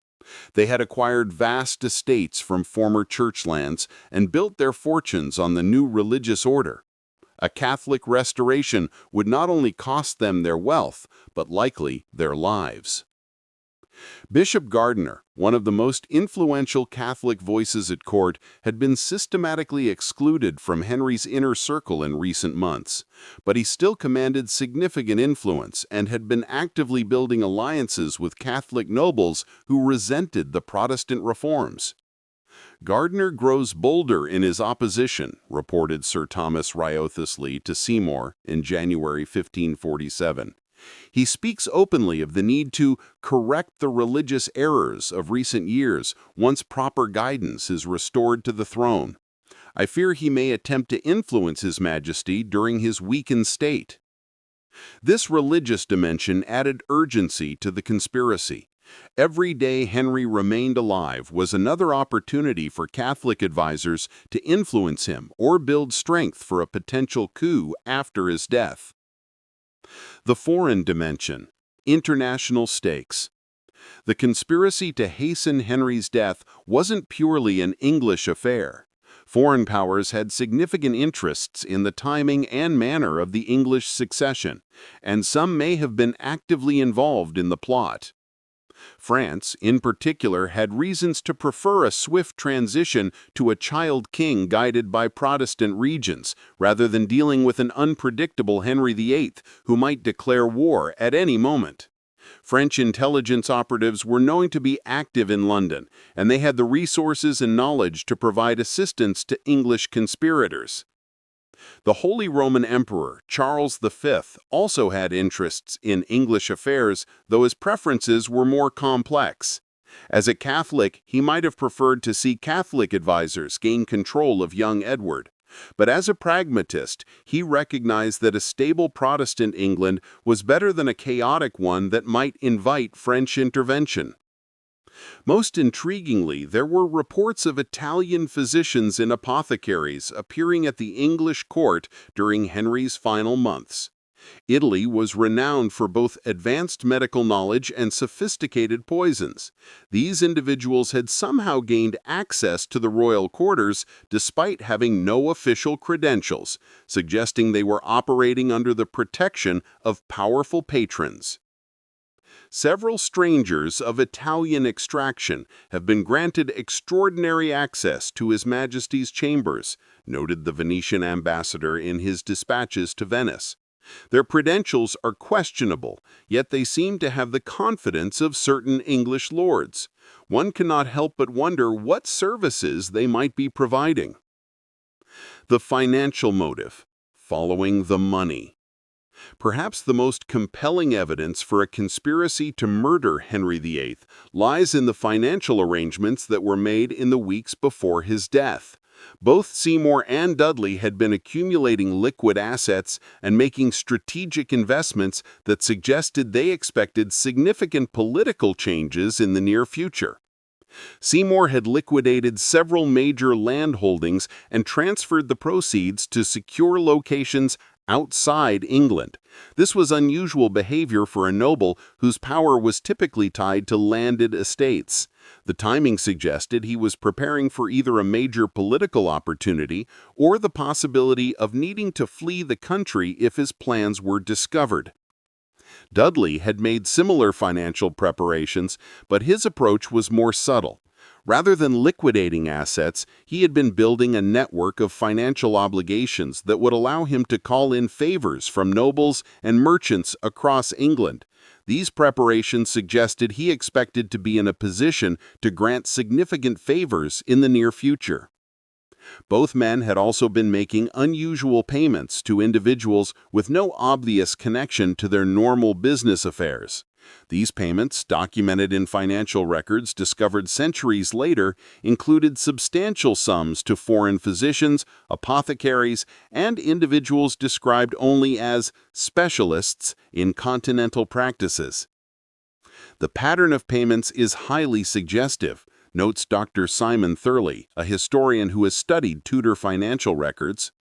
They had acquired vast estates from former church lands and built their fortunes on the new religious order. A Catholic restoration would not only cost them their wealth, but likely their lives. Bishop Gardiner, one of the most influential Catholic voices at court, had been systematically excluded from Henry's inner circle in recent months, but he still commanded significant influence and had been actively building alliances with Catholic nobles who resented the Protestant reforms. "Gardiner grows bolder in his opposition," reported Sir Thomas Wriothesley to Seymour in January 1547. "He speaks openly of the need to correct the religious errors of recent years once proper guidance is restored to the throne. I fear he may attempt to influence His Majesty during his weakened state." This religious dimension added urgency to the conspiracy. Every day Henry remained alive was another opportunity for Catholic advisors to influence him or build strength for a potential coup after his death. The foreign dimension: international stakes. The conspiracy to hasten Henry's death wasn't purely an English affair. Foreign powers had significant interests in the timing and manner of the English succession, and some may have been actively involved in the plot. France, in particular, had reasons to prefer a swift transition to a child king guided by Protestant regents, rather than dealing with an unpredictable Henry VIII who might declare war at any moment. French intelligence operatives were known to be active in London, and they had the resources and knowledge to provide assistance to English conspirators. The Holy Roman Emperor, Charles V, also had interests in English affairs, though his preferences were more complex. As a Catholic, he might have preferred to see Catholic advisors gain control of young Edward. But as a pragmatist, he recognized that a stable Protestant England was better than a chaotic one that might invite French intervention. Most intriguingly, there were reports of Italian physicians and apothecaries appearing at the English court during Henry's final months. Italy was renowned for both advanced medical knowledge and sophisticated poisons. These individuals had somehow gained access to the royal quarters despite having no official credentials, suggesting they were operating under the protection of powerful patrons. Several strangers of Italian extraction have been granted extraordinary access to His Majesty's chambers, noted the Venetian ambassador in his dispatches to Venice. Their credentials are questionable, yet they seem to have the confidence of certain English lords. One cannot help but wonder what services they might be providing. The financial motive: following the money. Perhaps the most compelling evidence for a conspiracy to murder Henry VIII lies in the financial arrangements that were made in the weeks before his death. Both Seymour and Dudley had been accumulating liquid assets and making strategic investments that suggested they expected significant political changes in the near future. Seymour had liquidated several major land holdings and transferred the proceeds to secure locations outside England. This was unusual behavior for a noble whose power was typically tied to landed estates. The timing suggested he was preparing for either a major political opportunity or the possibility of needing to flee the country if his plans were discovered. Dudley had made similar financial preparations, but his approach was more subtle. Rather than liquidating assets, he had been building a network of financial obligations that would allow him to call in favors from nobles and merchants across England. These preparations suggested he expected to be in a position to grant significant favors in the near future. Both men had also been making unusual payments to individuals with no obvious connection to their normal business affairs. These payments, documented in financial records discovered centuries later, included substantial sums to foreign physicians, apothecaries, and individuals described only as specialists in continental practices. The pattern of payments is highly suggestive, notes Dr. Simon Thurley, a historian who has studied Tudor financial records.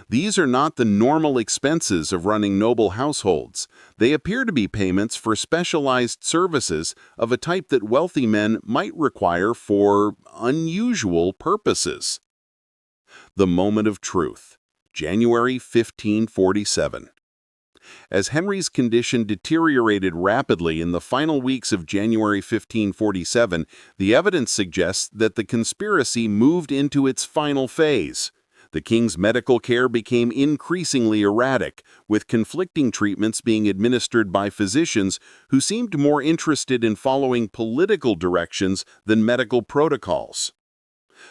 These are not the normal expenses of running noble households. They appear to be payments for specialized services of a type that wealthy men might require for unusual purposes. The moment of truth, January 1547. As Henry's condition deteriorated rapidly in the final weeks of January 1547, the evidence suggests that the conspiracy moved into its final phase. The king's medical care became increasingly erratic, with conflicting treatments being administered by physicians who seemed more interested in following political directions than medical protocols.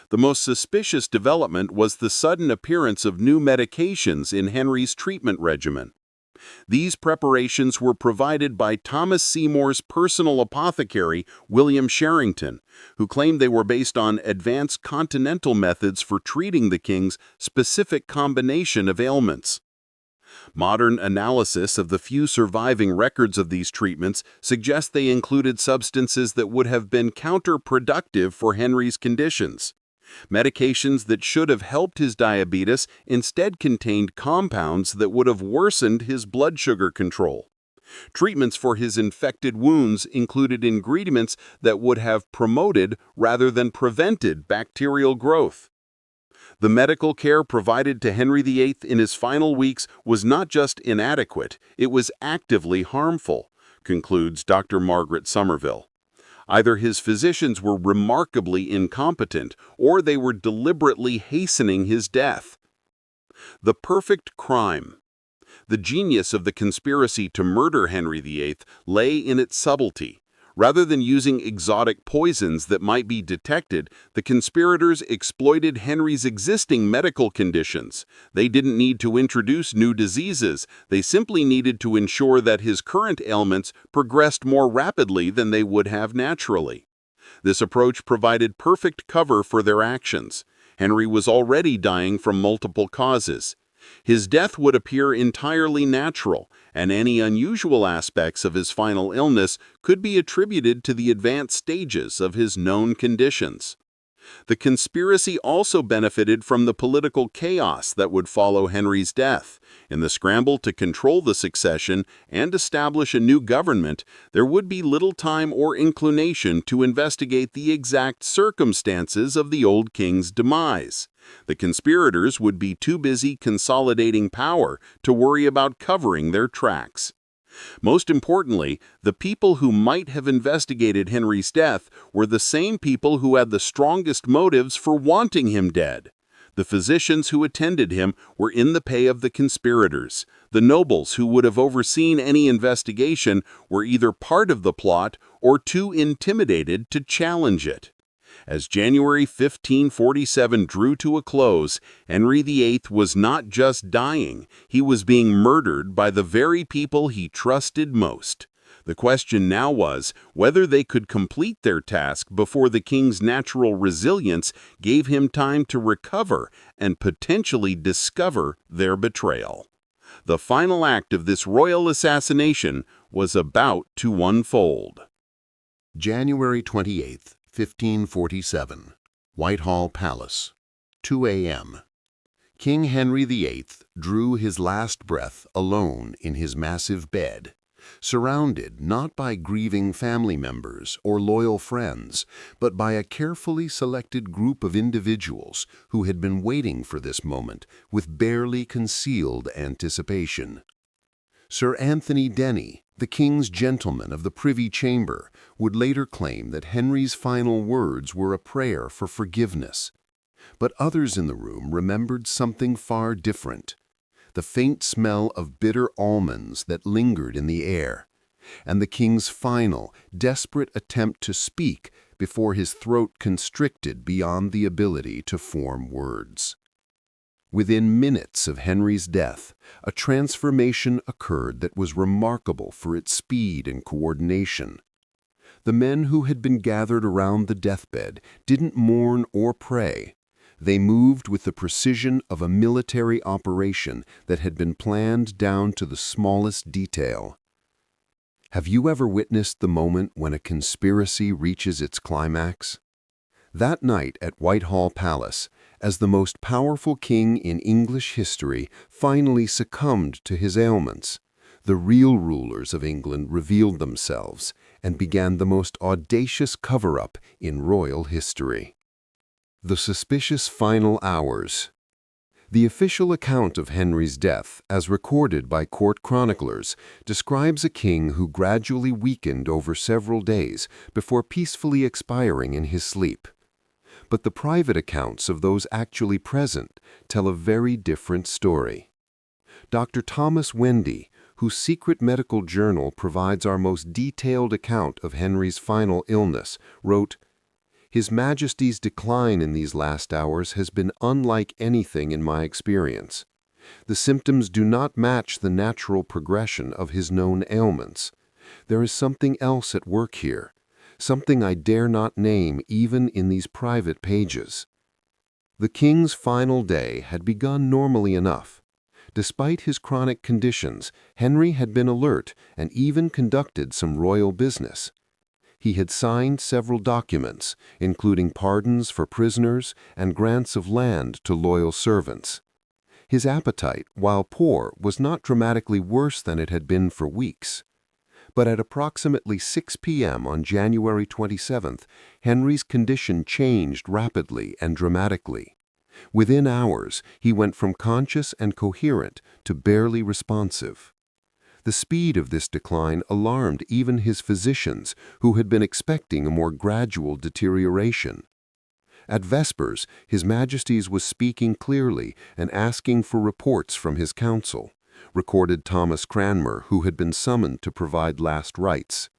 The most suspicious development was the sudden appearance of new medications in Henry's treatment regimen. These preparations were provided by Thomas Seymour's personal apothecary, William Sherrington, who claimed they were based on advanced continental methods for treating the king's specific combination of ailments. Modern analysis of the few surviving records of these treatments suggests they included substances that would have been counterproductive for Henry's conditions. Medications that should have helped his diabetes instead contained compounds that would have worsened his blood sugar control. Treatments for his infected wounds included ingredients that would have promoted rather than prevented bacterial growth. The medical care provided to Henry VIII in his final weeks was not just inadequate, it was actively harmful, concludes Dr. Margaret Somerville. Either his physicians were remarkably incompetent, or they were deliberately hastening his death. The perfect crime. The genius of the conspiracy to murder Henry VIII lay in its subtlety. Rather than using exotic poisons that might be detected, the conspirators exploited Henry's existing medical conditions. They didn't need to introduce new diseases, they simply needed to ensure that his current ailments progressed more rapidly than they would have naturally. This approach provided perfect cover for their actions. Henry was already dying from multiple causes. His death would appear entirely natural, and any unusual aspects of his final illness could be attributed to the advanced stages of his known conditions. The conspiracy also benefited from the political chaos that would follow Henry's death. In the scramble to control the succession and establish a new government, there would be little time or inclination to investigate the exact circumstances of the old king's demise. The conspirators would be too busy consolidating power to worry about covering their tracks. Most importantly, the people who might have investigated Henry's death were the same people who had the strongest motives for wanting him dead. The physicians who attended him were in the pay of the conspirators. The nobles who would have overseen any investigation were either part of the plot or too intimidated to challenge it. As January 1547 drew to a close, Henry VIII was not just dying, he was being murdered by the very people he trusted most. The question now was whether they could complete their task before the king's natural resilience gave him time to recover and potentially discover their betrayal. The final act of this royal assassination was about to unfold. January 28, 1547, Whitehall Palace, 2 a.m. King Henry VIII drew his last breath alone in his massive bed, surrounded not by grieving family members or loyal friends, but by a carefully selected group of individuals who had been waiting for this moment with barely concealed anticipation. Sir Anthony Denny, the King's gentleman of the Privy Chamber, would later claim that Henry's final words were a prayer for forgiveness. But others in the room remembered something far different: the faint smell of bitter almonds that lingered in the air, and the king's final, desperate attempt to speak before his throat constricted beyond the ability to form words. Within minutes of Henry's death, a transformation occurred that was remarkable for its speed and coordination. The men who had been gathered around the deathbed didn't mourn or pray. They moved with the precision of a military operation that had been planned down to the smallest detail. Have you ever witnessed the moment when a conspiracy reaches its climax? That night at Whitehall Palace, as the most powerful king in English history finally succumbed to his ailments, the real rulers of England revealed themselves and began the most audacious cover-up in royal history. The suspicious final hours. The official account of Henry's death, as recorded by court chroniclers, describes a king who gradually weakened over several days before peacefully expiring in his sleep. But the private accounts of those actually present tell a very different story. Dr. Thomas Wendy, whose secret medical journal provides our most detailed account of Henry's final illness, wrote, "His Majesty's decline in these last hours has been unlike anything in my experience. The symptoms do not match the natural progression of his known ailments. There is something else at work here, something I dare not name even in these private pages." The king's final day had begun normally enough. Despite his chronic conditions, Henry had been alert and even conducted some royal business. He had signed several documents, including pardons for prisoners and grants of land to loyal servants. His appetite, while poor, was not dramatically worse than it had been for weeks. But at approximately 6 p.m. on January 27th, Henry's condition changed rapidly and dramatically. Within hours, he went from conscious and coherent to barely responsive. The speed of this decline alarmed even his physicians, who had been expecting a more gradual deterioration. At vespers, His Majesty's was speaking clearly and asking for reports from his council, recorded Thomas Cranmer, who had been summoned to provide last rites.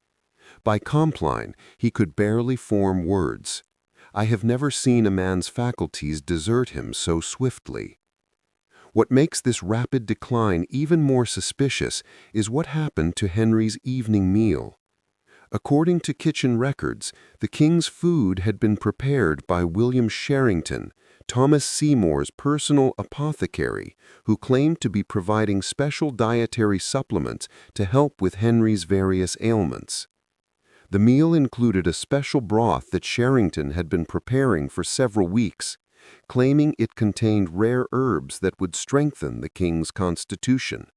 By Compline, he could barely form words. "I have never seen a man's faculties desert him so swiftly." What makes this rapid decline even more suspicious is what happened to Henry's evening meal. According to kitchen records, the king's food had been prepared by William Sherrington, Thomas Seymour's personal apothecary, who claimed to be providing special dietary supplements to help with Henry's various ailments. The meal included a special broth that Sherrington had been preparing for several weeks, claiming it contained rare herbs that would strengthen the king's constitution.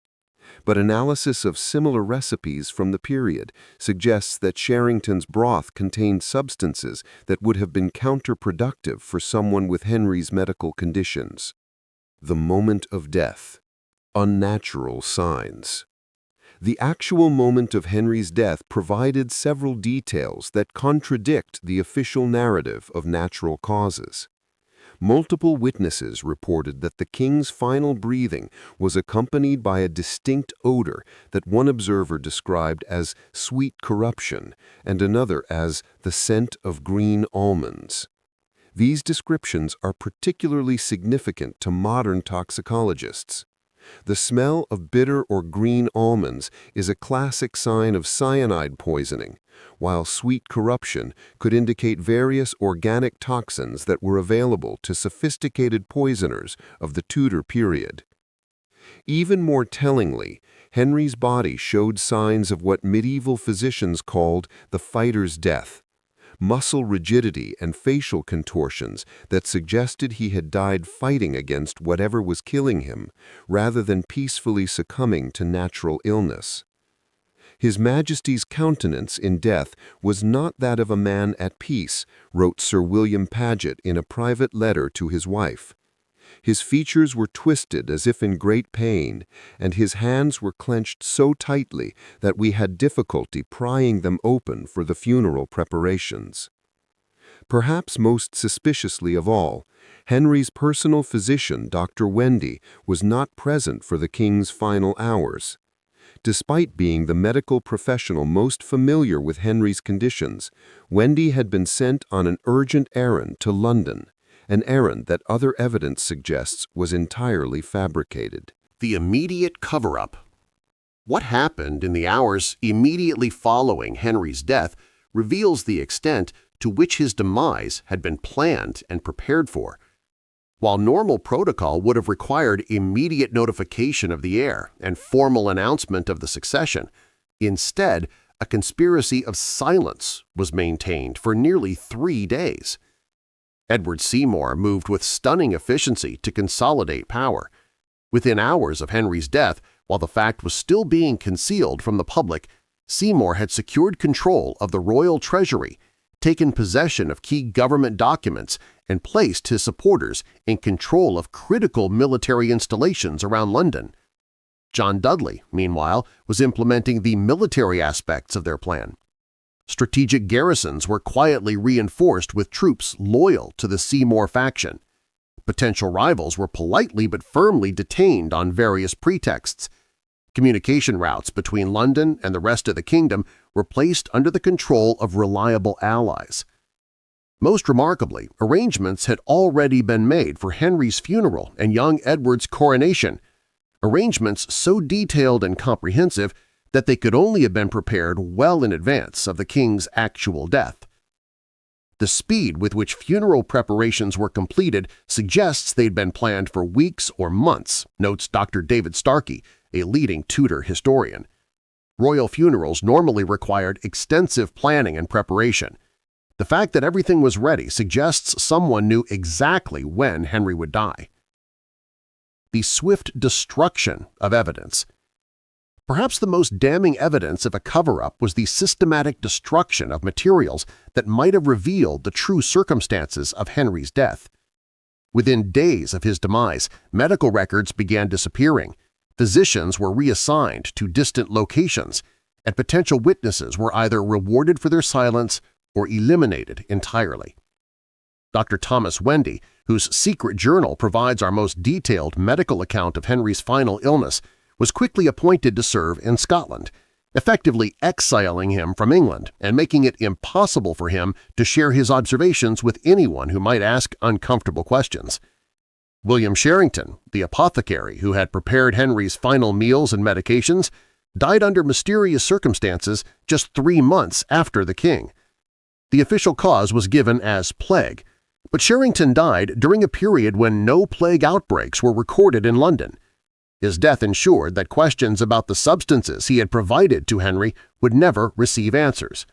But analysis of similar recipes from the period suggests that Sherrington's broth contained substances that would have been counterproductive for someone with Henry's medical conditions. The moment of death. Unnatural signs. The actual moment of Henry's death provided several details that contradict the official narrative of natural causes. Multiple witnesses reported that the king's final breathing was accompanied by a distinct odor that one observer described as sweet corruption and another as the scent of green almonds. These descriptions are particularly significant to modern toxicologists. The smell of bitter or green almonds is a classic sign of cyanide poisoning, while sweet corruption could indicate various organic toxins that were available to sophisticated poisoners of the Tudor period. Even more tellingly, Henry's body showed signs of what medieval physicians called the fighter's death, muscle rigidity and facial contortions that suggested he had died fighting against whatever was killing him, rather than peacefully succumbing to natural illness. His Majesty's countenance in death was not that of a man at peace, wrote Sir William Paget in a private letter to his wife. His features were twisted as if in great pain, and his hands were clenched so tightly that we had difficulty prying them open for the funeral preparations. Perhaps most suspiciously of all, Henry's personal physician, Dr. Wendy, was not present for the king's final hours. Despite being the medical professional most familiar with Henry's conditions, Wendy had been sent on an urgent errand to London, an errand that other evidence suggests was entirely fabricated. The immediate cover-up. What happened in the hours immediately following Henry's death reveals the extent to which his demise had been planned and prepared for. While normal protocol would have required immediate notification of the heir and formal announcement of the succession, instead, a conspiracy of silence was maintained for nearly 3 days. Edward Seymour moved with stunning efficiency to consolidate power. Within hours of Henry's death, while the fact was still being concealed from the public, Seymour had secured control of the royal treasury, taken possession of key government documents, and placed his supporters in control of critical military installations around London. John Dudley, meanwhile, was implementing the military aspects of their plan. Strategic garrisons were quietly reinforced with troops loyal to the Seymour faction. Potential rivals were politely but firmly detained on various pretexts. Communication routes between London and the rest of the kingdom were placed under the control of reliable allies. Most remarkably, arrangements had already been made for Henry's funeral and young Edward's coronation, arrangements so detailed and comprehensive that they could only have been prepared well in advance of the king's actual death. The speed with which funeral preparations were completed suggests they'd been planned for weeks or months, notes Dr. David Starkey, a leading Tudor historian. Royal funerals normally required extensive planning and preparation. The fact that everything was ready suggests someone knew exactly when Henry would die. The swift destruction of evidence. Perhaps the most damning evidence of a cover-up was the systematic destruction of materials that might have revealed the true circumstances of Henry's death. Within days of his demise, medical records began disappearing, physicians were reassigned to distant locations, and potential witnesses were either rewarded for their silence or eliminated entirely. Dr. Thomas Wendy, whose secret journal provides our most detailed medical account of Henry's final illness, was quickly appointed to serve in Scotland, effectively exiling him from England and making it impossible for him to share his observations with anyone who might ask uncomfortable questions. William Sherrington, the apothecary who had prepared Henry's final meals and medications, died under mysterious circumstances just 3 months after the king. The official cause was given as plague, but Sherrington died during a period when no plague outbreaks were recorded in London. His death ensured that questions about the substances he had provided to Henry would never receive answers.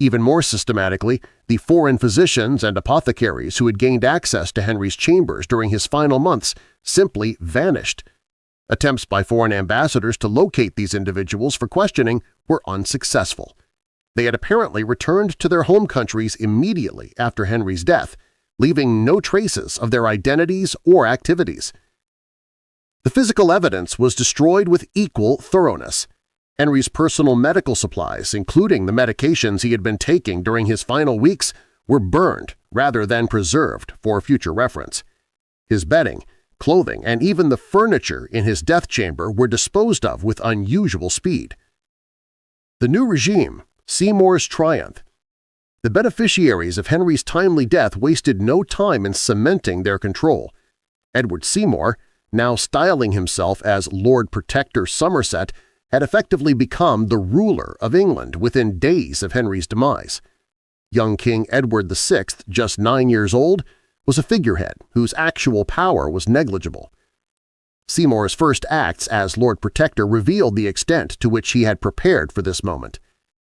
Even more systematically, the foreign physicians and apothecaries who had gained access to Henry's chambers during his final months simply vanished. Attempts by foreign ambassadors to locate these individuals for questioning were unsuccessful. They had apparently returned to their home countries immediately after Henry's death, leaving no traces of their identities or activities. The physical evidence was destroyed with equal thoroughness. Henry's personal medical supplies, including the medications he had been taking during his final weeks, were burned rather than preserved for future reference. His bedding, clothing, and even the furniture in his death chamber were disposed of with unusual speed. The new regime, Seymour's triumph. The beneficiaries of Henry's timely death wasted no time in cementing their control. Edward Seymour, now styling himself as Lord Protector Somerset, had effectively become the ruler of England within days of Henry's demise. Young King Edward VI, just 9 years old, was a figurehead whose actual power was negligible. Seymour's first acts as Lord Protector revealed the extent to which he had prepared for this moment.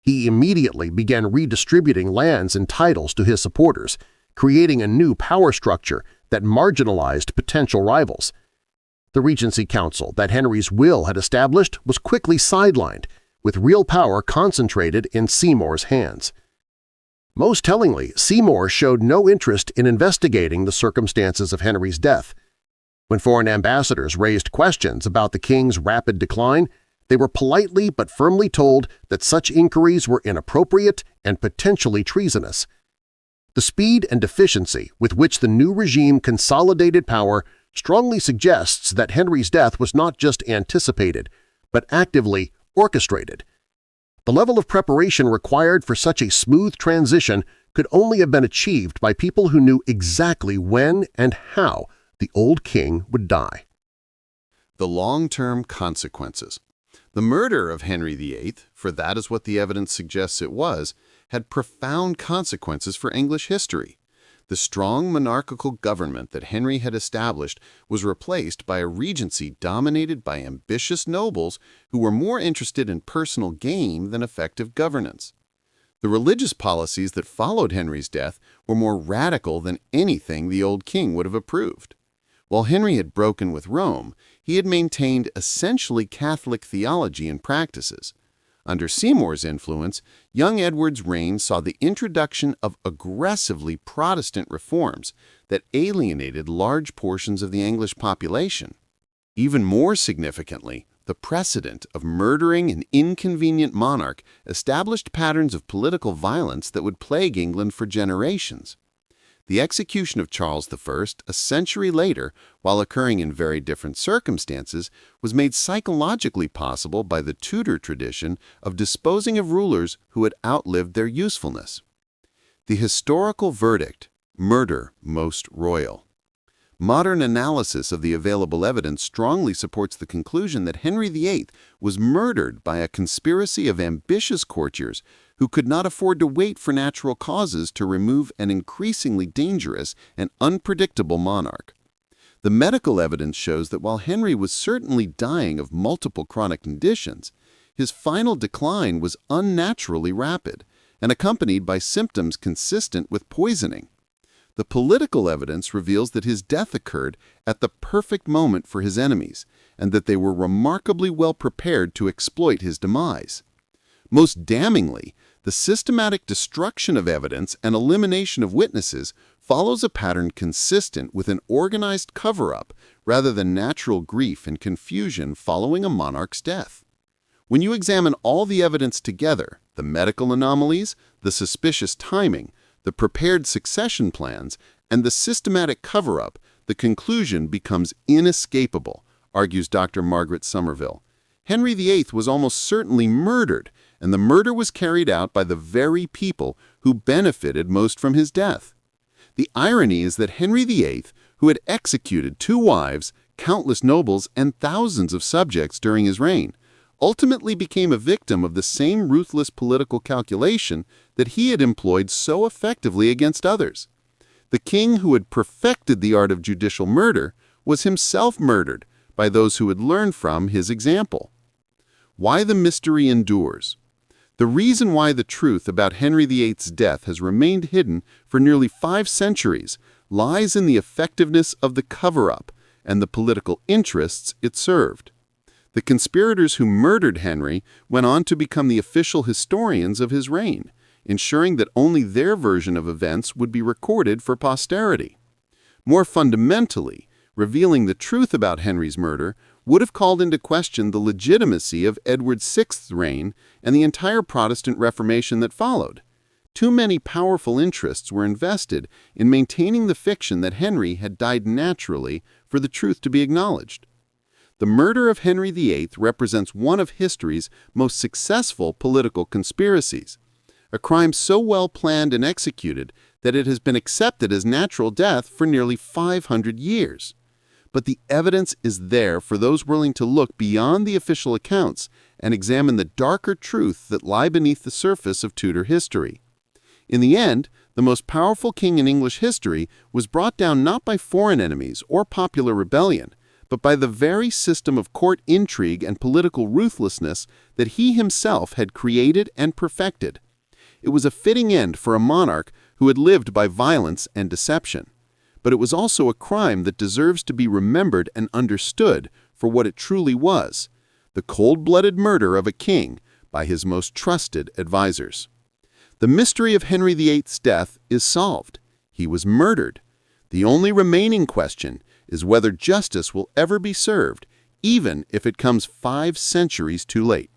He immediately began redistributing lands and titles to his supporters, creating a new power structure that marginalized potential rivals. The Regency Council that Henry's will had established was quickly sidelined, with real power concentrated in Seymour's hands. Most tellingly, Seymour showed no interest in investigating the circumstances of Henry's death. When foreign ambassadors raised questions about the king's rapid decline, they were politely but firmly told that such inquiries were inappropriate and potentially treasonous. The speed and efficiency with which the new regime consolidated power strongly suggests that Henry's death was not just anticipated, but actively orchestrated. The level of preparation required for such a smooth transition could only have been achieved by people who knew exactly when and how the old king would die. The long-term consequences. The murder of Henry VIII, for that is what the evidence suggests it was, had profound consequences for English history. The strong monarchical government that Henry had established was replaced by a regency dominated by ambitious nobles who were more interested in personal gain than effective governance. The religious policies that followed Henry's death were more radical than anything the old king would have approved. While Henry had broken with Rome, he had maintained essentially Catholic theology and practices. Under Seymour's influence, young Edward's reign saw the introduction of aggressively Protestant reforms that alienated large portions of the English population. Even more significantly, the precedent of murdering an inconvenient monarch established patterns of political violence that would plague England for generations. The execution of Charles I, a century later, while occurring in very different circumstances, was made psychologically possible by the Tudor tradition of disposing of rulers who had outlived their usefulness. The historical verdict, murder most royal. Modern analysis of the available evidence strongly supports the conclusion that Henry VIII was murdered by a conspiracy of ambitious courtiers who could not afford to wait for natural causes to remove an increasingly dangerous and unpredictable monarch. The medical evidence shows that while Henry was certainly dying of multiple chronic conditions, his final decline was unnaturally rapid and accompanied by symptoms consistent with poisoning. The political evidence reveals that his death occurred at the perfect moment for his enemies, and that they were remarkably well prepared to exploit his demise. Most damningly, the systematic destruction of evidence and elimination of witnesses follows a pattern consistent with an organized cover-up rather than natural grief and confusion following a monarch's death. When you examine all the evidence together, the medical anomalies, the suspicious timing, the prepared succession plans, and the systematic cover-up, the conclusion becomes inescapable, argues Dr. Margaret Somerville. Henry VIII was almost certainly murdered, and the murder was carried out by the very people who benefited most from his death. The irony is that Henry VIII, who had executed 2 wives, countless nobles, and thousands of subjects during his reign, ultimately became a victim of the same ruthless political calculation that he had employed so effectively against others. The king who had perfected the art of judicial murder was himself murdered by those who had learned from his example. Why the mystery endures. The reason why the truth about Henry VIII's death has remained hidden for nearly 5 centuries lies in the effectiveness of the cover-up and the political interests it served. The conspirators who murdered Henry went on to become the official historians of his reign, ensuring that only their version of events would be recorded for posterity. More fundamentally, revealing the truth about Henry's murder would have called into question the legitimacy of Edward VI's reign and the entire Protestant Reformation that followed. Too many powerful interests were invested in maintaining the fiction that Henry had died naturally for the truth to be acknowledged. The murder of Henry VIII represents one of history's most successful political conspiracies, a crime so well planned and executed that it has been accepted as natural death for nearly 500 years. But the evidence is there for those willing to look beyond the official accounts and examine the darker truth that lie beneath the surface of Tudor history. In the end, the most powerful king in English history was brought down not by foreign enemies or popular rebellion, but by the very system of court intrigue and political ruthlessness that he himself had created and perfected. It was a fitting end for a monarch who had lived by violence and deception. But it was also a crime that deserves to be remembered and understood for what it truly was, the cold-blooded murder of a king by his most trusted advisors. The mystery of Henry VIII's death is solved. He was murdered. The only remaining question is whether justice will ever be served, even if it comes 5 centuries too late.